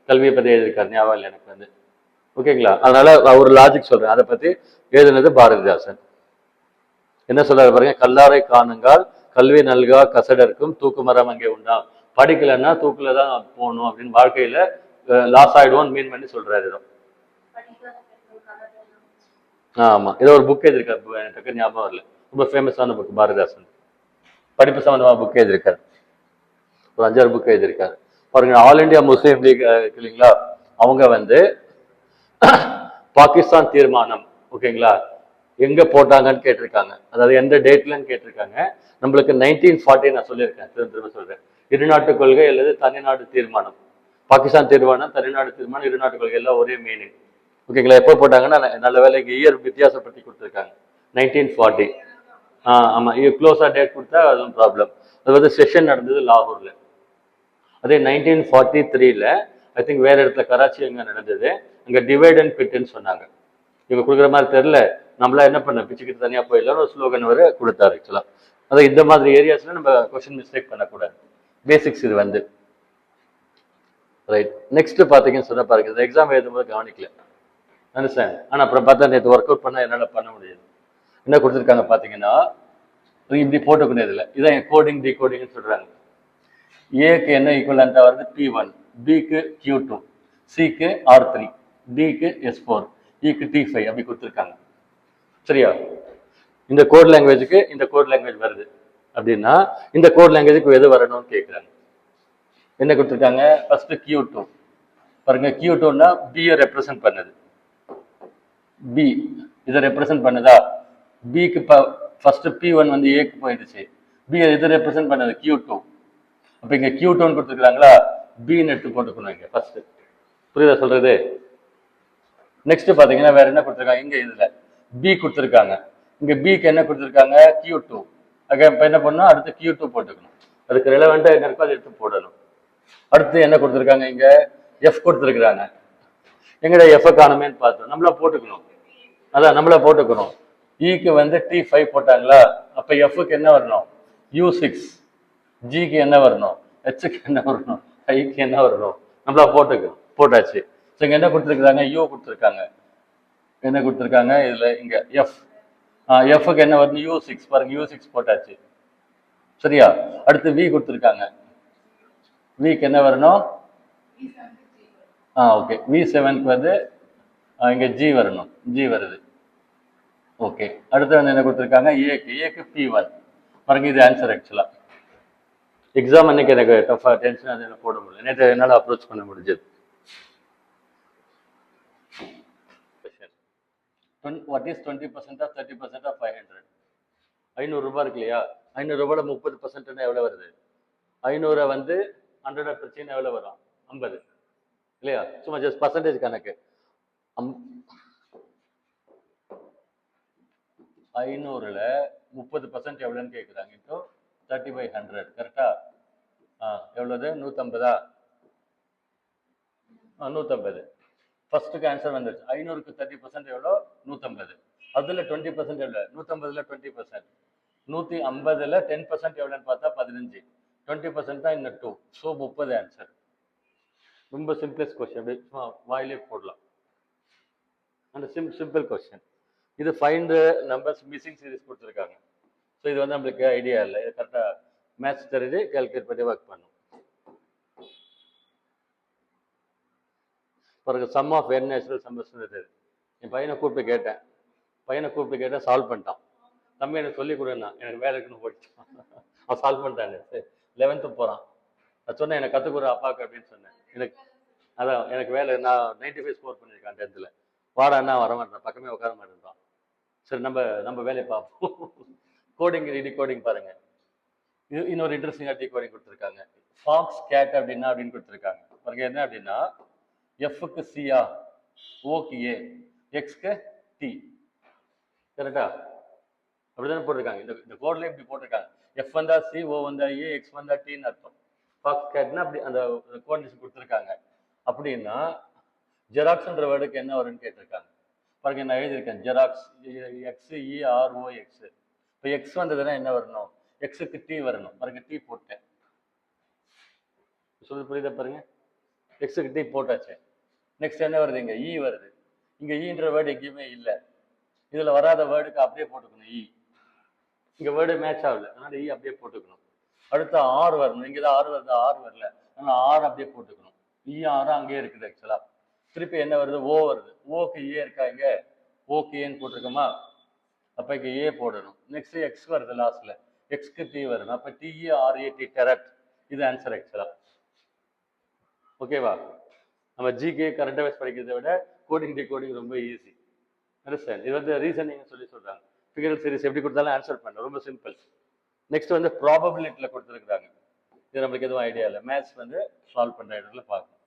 கல்வியை பத்தி எழுதியிருக்காரு, ஞாபகம் இல்லை எனக்கு வந்து. ஓகேங்களா? அதனால ஒரு லாஜிக் சொல்றேன், அதை பத்தி எழுதுனது பாரதிதாசன். என்ன சொல்றாரு பாருங்க, கல்லாரை காணுங்கால் கல்வி நல்கா கசடர்க்கும் தூக்குமரம் அங்கே உண்டாம். படிக்கலைன்னா தூக்குல தான் போகணும் அப்படின்னு, வாழ்க்கையில லாஸ் ஆயிடுவோம் மீன் பண்ணி சொல்றாரு. ஏதோ ஆமா, ஏதோ ஒரு புக் எழுதியிருக்காரு, எனக்கு ஞாபகம் வரல. ரொம்ப ஃபேமஸான புக் பாரதிதாசன், படிப்பு சம்பந்தமான புக் எழுதியிருக்காரு. ஒரு 5-6 புக் எழுதியிருக்காரு. பாருங்க, ஆல் இண்டியா முஸ்லீம் லீக் இல்லைங்களா, அவங்க வந்து பாகிஸ்தான் தீர்மானம், ஓகேங்களா, எங்க போட்டாங்கன்னு கேட்டிருக்காங்க. அதாவது எந்த டேட்லன்னு கேட்டிருக்காங்க. நம்மளுக்கு 1940 நான் சொல்லியிருக்கேன், திரும்ப சொல்றேன். இருநாட்டு கொள்கை அல்லது தனிநாடு தீர்மானம். பாகிஸ்தான் தீர்மானம், தனிநாடு தீர்மானம், இருநாட்டு கொள்கை எல்லாம் ஒரே மீனிங். ஓகேங்களா? எப்போ போட்டாங்கன்னா நல்ல வேலைக்கு இயர் வித்தியாசப்படுத்தி கொடுத்துருக்காங்க. 1940. ஆமா, க்ளோஸா டேட் கொடுத்தா அதுவும் ப்ராப்ளம். அது வந்து செஷன் நடந்தது லாகூர்ல. அதே 1943 ஐ திங்க் வேற இடத்துல கராச்சி அங்க நடந்தது. அங்க டிவைட் அண்ட் பிட்ன்னு சொன்னாங்க. இவங்க கொடுக்குற மாதிரி தெரியல, நம்மளா என்ன பண்ண பிச்சுக்கிட்டு தனியா போயிடலாம் ஒரு ஸ்லோகன் வரை கொடுத்தாரு ஆக்சுவலா. அதான் இந்த மாதிரி ஏரியாஸ்ல நம்ம கொஸ்டின் மிஸ்டேக் பண்ணக்கூடாது. பேசிக்ஸ் இது வந்து. ரைட். நெக்ஸ்ட் பார்த்தீங்கன்னு சொன்ன பாருங்க, இந்த எக்ஸாம் எழுதும்போது கவனிக்கல, அண்டர்ஸ்டாண்ட். ஆனால் அப்புறம் பார்த்தா நேற்று ஒர்க் அவுட் பண்ணால் என்னால் பண்ண முடியாது. என்ன கொடுத்துருக்காங்க பார்த்தீங்கன்னா, இப்படி போட்டுக்கணும். இதில் இதான் கோடிங் டிகோடிங்னு சொல்கிறாங்க. ஏக்கு என்ன ஈக்குவலண்டா வருது? P1, பிக்கு Q2, சிக்கு R3, டிக்கு S4, இக்கு T5 அப்படி கொடுத்துருக்காங்க. சரியா? இந்த கோட் லாங்குவேஜுக்கு இந்த கோட் லாங்குவேஜ் வருது அப்படின்னா இந்த கோட் லாங்குவேஜுக்கு எது வரணும்னு கேட்குறாங்க. என்ன கொடுத்துருக்காங்க? ஃபர்ஸ்ட் Q2 பாருங்க. Q2ன்னா பியை ரெப்ரசன்ட் பண்ணுது. பி இதை ரெப்ரசன்ட் பண்ணுதா? பிக்கு ஃபர்ஸ்ட் P1 வந்து ஏக்கு போயிடுச்சு. பி எது ரெப்ரசன்ட் பண்ணது? Q2. அப்ப இங்க Q2 கொடுத்துருக்காங்களா? பின்னு எடுத்து போட்டுக்கணும் இங்க ஃபர்ஸ்ட். புரியுதா சொல்றது? நெக்ஸ்ட் பாத்தீங்கன்னா வேற என்ன கொடுத்துருக்காங்க? இங்க இதுல பி கொடுத்துருக்காங்க. இங்க பிக்கு என்ன கொடுத்துருக்காங்க? Q2. இப்ப என்ன பண்ணணும்? அடுத்து Q2 போட்டுக்கணும். அதுக்கு ரெலவெண்டா என்ன இருக்கோ அதை எடுத்து போடணும். அடுத்து என்ன கொடுத்துருக்காங்க? இங்க எஃப் கொடுத்துருக்காங்க. எங்கட எஃப் காணுமேன்னு பார்த்தோம். நம்மள போட்டுக்கணும். அதான் நம்மள போட்டுக்கணும். இக்கு வந்து T5 போட்டாங்களா? அப்ப எஃப்க்கு என்ன வரணும்? U6. ஜிக்கு என்ன வரணும்? ஹெச்சுக்கு என்ன வரணும்? ஐக்கு என்ன வரணும்? நம்மளா போட்டுக்கணும். போட்டாச்சு. இங்க என்ன கொடுத்துருக்காங்க? யூ கொடுத்துருக்காங்க. என்ன கொடுத்துருக்காங்க? இதுல இங்க எஃப். எஃப்க்கு என்ன வரணும்? U6 பாருங்க. U6 போட்டாச்சு. சரியா? அடுத்து வி கொடுத்துருக்காங்க. விக்கு என்ன வரணும்? ஓகே. V7க்கு வந்து இங்க ஜி வரணும். ஜி வருது. ஓகே. அடுத்து வந்து என்ன கொடுத்துருக்காங்க? ஏக்கு P1 பாருங்க. இது ஆன்சர். ஆக்சுவலா எக்ஸாம் அன்னைக்கு எனக்கு டஃபா டென்ஷன் அது என்ன போட முடியல. நேற்று என்னால் அப்ரோச் பண்ண முடிஞ்சது. What is 20% of 30% of 500? 500 ரூபாய் இருக்கு இல்லையா? 500 ரூபாயில 30% எவ்வளவு வருது? 500 வந்து 100 பிரச்சனை எவ்வளவு வரும்? 50 இல்லையா? சும்மா ஜஸ்ட் பர்சன்டேஜ் கணக்கு. 500ல 30% எவ்வளவுன்னு கேட்குறாங்க. இப்போ 30/100 கரெக்டா? எவ்வளவு? 150. 150. ஃபர்ஸ்ட்டுக்கு ஆன்சர் வந்துருச்சு. 500க்கு 30% எவ்வளோ? 150. அதுல 20% எவ்வளோ? 150ல 20%. 150ல 10% எவ்வளோன்னு பார்த்தா 15. 20% தான் இந்த 2. So 30 answer. ரொம்ப சிம்பிளஸ்ட் கொஸ்டின். வாயிலே போடலாம். அந்த சிம்பிள் கொஸ்டின். இது ஃபைண்ட் நம்பர்ஸ் மிஸ்ஸிங் சீரிஸ் கொடுத்துருக்காங்க. ஸோ இது வந்து நம்மளுக்கு ஐடியா இல்லை. இது கரெக்டாக மேத்ஸ் தெரிஞ்சு கால்குலேட் பண்ணி ஒர்க் பண்ணும். பாருங்க, சம் ஆஃப் n நேச்சுரல் சம்பர்ஸ் இருக்குது. என் பையனை கூப்பிட்டு கேட்டேன். சால்வ் பண்ணிட்டான். தம்பி எனக்கு சொல்லி கொடுன்னா, எனக்கு வேலை இருக்குன்னு போயிட்டான். அவன் சால்வ் பண்ணிட்டான். 11th போகிறான். நான் சொன்னேன் எனக்கு கற்றுக் கொடு அப்பாவுக்கு அப்படின்னு சொன்னேன். எனக்கு வேலை, நான் 95 ஸ்கோர் பண்ணியிருக்கேன் 10th. வாடான்னா வரமாட்டேன், பக்கமே உட்கார மாட்டேன்றான். சரி நம்ம வேலையை பார்ப்போம். கோடிங் டிகோடிங் பாருங்க. இன்னொரு இன்ட்ரெஸ்டிங்காக டிகோடிங் கொடுத்துருக்காங்க. ஃபாக்ஸ் கேட் அப்படின்னா அப்படின்னு கொடுத்துருக்காங்க. பாருங்க என்ன அப்படின்னா, எஃப்க்கு சியா, ஓக்கு ஏ, எக்ஸ்க்கு டி. கரெக்டா? அப்படிதானே போட்டிருக்காங்க. இந்த கோட்ல இப்படி போட்டிருக்காங்க. எஃப் வந்தா சி, ஓ வந்தா ஏ, எக்ஸ் வந்தா டின்னு அர்த்தம். ஃபாக்ஸ் கேட்னா அப்படி அந்த கோஆர்டினேஷன் கொடுத்துருக்காங்க. அப்படின்னா ஜெராக்ஸ்ன்ற வேர்டுக்கு என்ன வரும்னு கேட்டிருக்காங்க. பாருங்க நான் எழுதியிருக்கேன். ஜெராக்ஸ் எக்ஸ் இ ஆர் ஓ எக்ஸ். இப்போ எக்ஸ் வந்ததுன்னா என்ன வரணும்? எக்ஸுக்கு டி வரணும். பாருங்க டி போட்டேன். சொல்லு புரியுதா? பாருங்க எக்ஸுக்கு டி போட்டாச்சு. நெக்ஸ்ட் என்ன வருது? இங்க இ வருது. இங்க ஈன்ற வேர்டு எங்கேயுமே இல்லை. இதுல வராத வேர்டுக்கு அப்படியே போட்டுக்கணும் இ. இங்க வேர்டு மேட்ச் ஆகுது, அதனால இ அப்படியே போட்டுக்கணும். அடுத்து ஆர் வரணும். இங்கதான் ஆறு வருது, ஆர் வரல, அதனால ஆர் அப்படியே போட்டுக்கணும். இ ஆறு அங்கேயே இருக்குது. ஆக்சுவலா திருப்பி என்ன வருது? ஓ வருது. ஓக்கு ஏ இருக்கா? இங்க ஓக்கு ஏன்னு போட்டிருக்கோமா? அப்ப இங்க ஏ போடணும். நெக்ஸ்ட் எக்ஸ் வருது லாஸ்ட்ல, எக்ஸ்க்கு டி வரணும். அப்ப டிஇ ஆர்ஏ டி, டெரட். இது ஆன்சர் ஆக்சுவலா. ஓகேவா? நம்ம ஜிகே கரண்ட் அஃபேர்ஸ் படிக்கிறத விட கோடிங் டிகோடிங் ரொம்ப ஈஸி. இது வந்து ரீசனிங் சொல்லி சொல்றாங்க. ஃபிகரல் சீரிஸ் எப்படி கொடுத்தாலும் ஆன்சர் பண்ண ரொம்ப சிம்பிள். நெக்ஸ்ட் வந்து ப்ராபபிலிட்டியில் கொடுத்துருக்காங்க. இது நம்மளுக்கு எதுவும் ஐடியா இல்லை. மேத்ஸ் வந்து சால்வ் பண்ணுற இடத்துல பார்க்கணும்.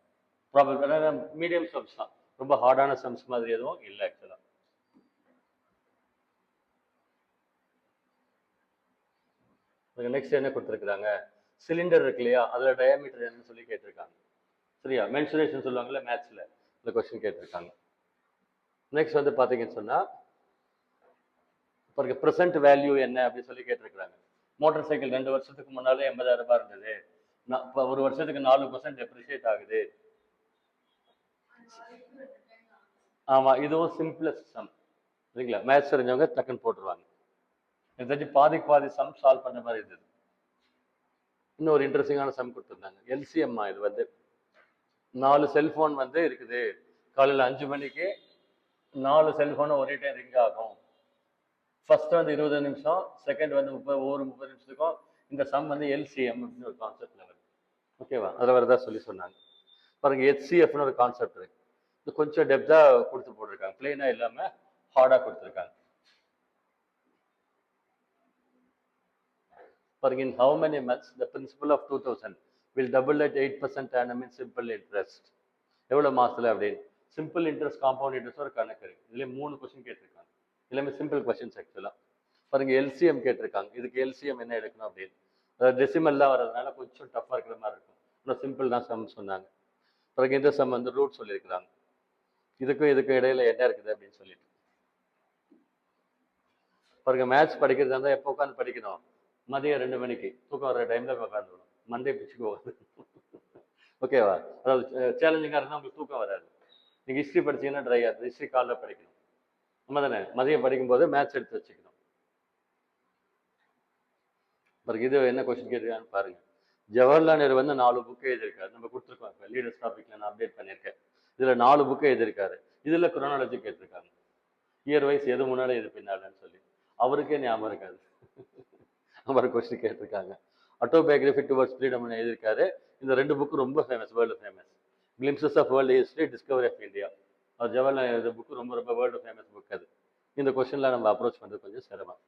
ப்ராபபிள் மீடியம் சம்ஸ் தான், ரொம்ப ஹார்டான சம்ஸ் மாதிரி எதுவும் இல்லை ஆக்சுவலா. நெக்ஸ்ட் என்ன கொடுத்துருக்காங்க? சிலிண்டர் இருக்கு இல்லையா, அதுல டயாமீட்டர் என்னன்னு சொல்லி கேட்டிருக்காங்க. சரியா? மென்சுரேஷன் சொல்லுவாங்கல்ல மேத்ஸ்ல, இந்த கொஸ்டின் கேட்டிருக்காங்க. நெக்ஸ்ட் வந்து பாத்தீங்கன்னு சொன்னா ப்ரெசென்ட் வேல்யூ என்ன அப்படின்னு சொல்லி கேட்டிருக்காங்க. மோட்டார் சைக்கிள் 2 வருஷத்துக்கு முன்னாலே 80,000 ரூபாய் இருந்தது, இப்போ ஒரு வருஷத்துக்கு 4% டெப்ரிசியேட் ஆகுது. ஆமா, இதுவும் சிம்பிளஸ்ட் சம். சரிங்களா? மேத்ஸ் தெரிஞ்சவங்க டக்குன்னு போட்டுருவாங்க. எனக்கு தெரிஞ்சு பாதிக்கு பாதி சம் சால்வ் பண்ண மாதிரி இருந்தது. இன்னும் ஒரு இன்ட்ரெஸ்டிங்கான சம் கொடுத்துருந்தாங்க. எல்சிஎம்மா இது வந்து 4 செல்போன் வந்து இருக்குது. காலையில் 5 மணிக்கு 4 செல்போனும் ஒரே டைம் ரிங் ஆகும். ஃபர்ஸ்ட் வந்து 20 நிமிஷம், செகண்ட் வந்து 30 நிமிஷத்துக்கும். இந்த சம் வந்து எல்சிஎம் அப்படின்னு ஒரு கான்செப்ட்ல வருது. ஓகேவா? அதில் வரதா சொன்னாங்க. பாருங்க, ஹெச்சிஎஃப்னு ஒரு கான்செப்ட் இருக்கு. இது கொஞ்சம் டெப்தா கொடுத்து போட்டிருக்காங்க. பிளெயினா இல்லாம ஹார்டா கொடுத்துருக்காங்க. பாருங்க, in how many months the principal of 2000 will double at 8% annum in simple interest? எவ்வளவு மாசத்துல அப்படின்னு. சிம்பிள் இன்ட்ரெஸ்ட், காம்பவுண்ட் இன்ட்ரெஸ்ட் ஒரு கணக்கு இருக்கு. இதுல 3 கொஸ்டின் கேட்டிருக்காங்க. எல்லாமே சிம்பிள் கொஸ்டின்ஸ் ஆக்சுவலா. பாருங்க, எல்சிஎம் கேட்டிருக்காங்க. இதுக்கு எல்சிஎம் என்ன எடுக்கணும் அப்படின்னு. அதாவது டெசிமல்லாம் வர்றதுனால கொஞ்சம் டஃபா இருக்கிற மாதிரி இருக்கும். ஆனால் சிம்பிள் தான் சம் சொன்னாங்க. பாருங்க, இந்த சம் வந்து ரூட் சொல்லியிருக்கிறாங்க. இதுக்கும் இடையில என்ன இருக்குது அப்படின்னு சொல்லிட்டு. பாருங்க, மேத்ஸ் படிக்கிறதா இருந்தால் எப்போ உட்காந்து படிக்கணும்? மதியம் 2 மணிக்கு தூக்கம் வர டைம்ல உட்காந்துடணும். மண்டே பிச்சுக்கு போகாது. ஓகேவா? அதாவது சேலஞ்சிங்காக இருந்தால் உங்களுக்கு தூக்கம் வராது. நீங்கள் ஹிஸ்ட்ரி படிச்சீங்கன்னா ட்ரை ஆகுது. ஹிஸ்ட்ரி காலைல படிக்கணும். நம்ம தானே மதியம் படிக்கும்போது மேத்ஸ் எடுத்து வச்சுக்கணும். பாருங்க, இது என்ன கொஸ்டின் கேட்டிருக்கான்னு பாருங்க. ஜவஹர்லால் நேரு வந்து 4 புக்கு எழுதியிருக்காரு. நம்ம கொடுத்துருக்கோம். இப்போ லீடர்ஸ் டாபிக்ல நான் அப்டேட் பண்ணியிருக்கேன். இதுல 4 புக்கு எழுதியிருக்காரு. இதுல குரோனாலஜி கேட்டிருக்காங்க. இயர் வைஸ் எது முன்னாடி எது பின்னாடின்னு சொல்லி. அவருக்கே ஞாபகம் இருக்காது. அவர் கொஸ்டின் கேட்டிருக்காங்க. ஆட்டோபயோகிராஃபி டுவர்ட்ஸ் ஃப்ரீடம் எழுதியிருக்காரு. இந்த 2 புக்கு ரொம்ப famous, world famous. Glimpses of world history, discovery of India. அது ஜவஹர்லால் எழுதிய புக்கு ரொம்ப வேர்ல்டு ஃபேமஸ் புக் அது. இந்த கொஸ்டின்லாம் நம்ம அப்ரோச் பண்ணுறது கொஞ்சம் சிரமம்.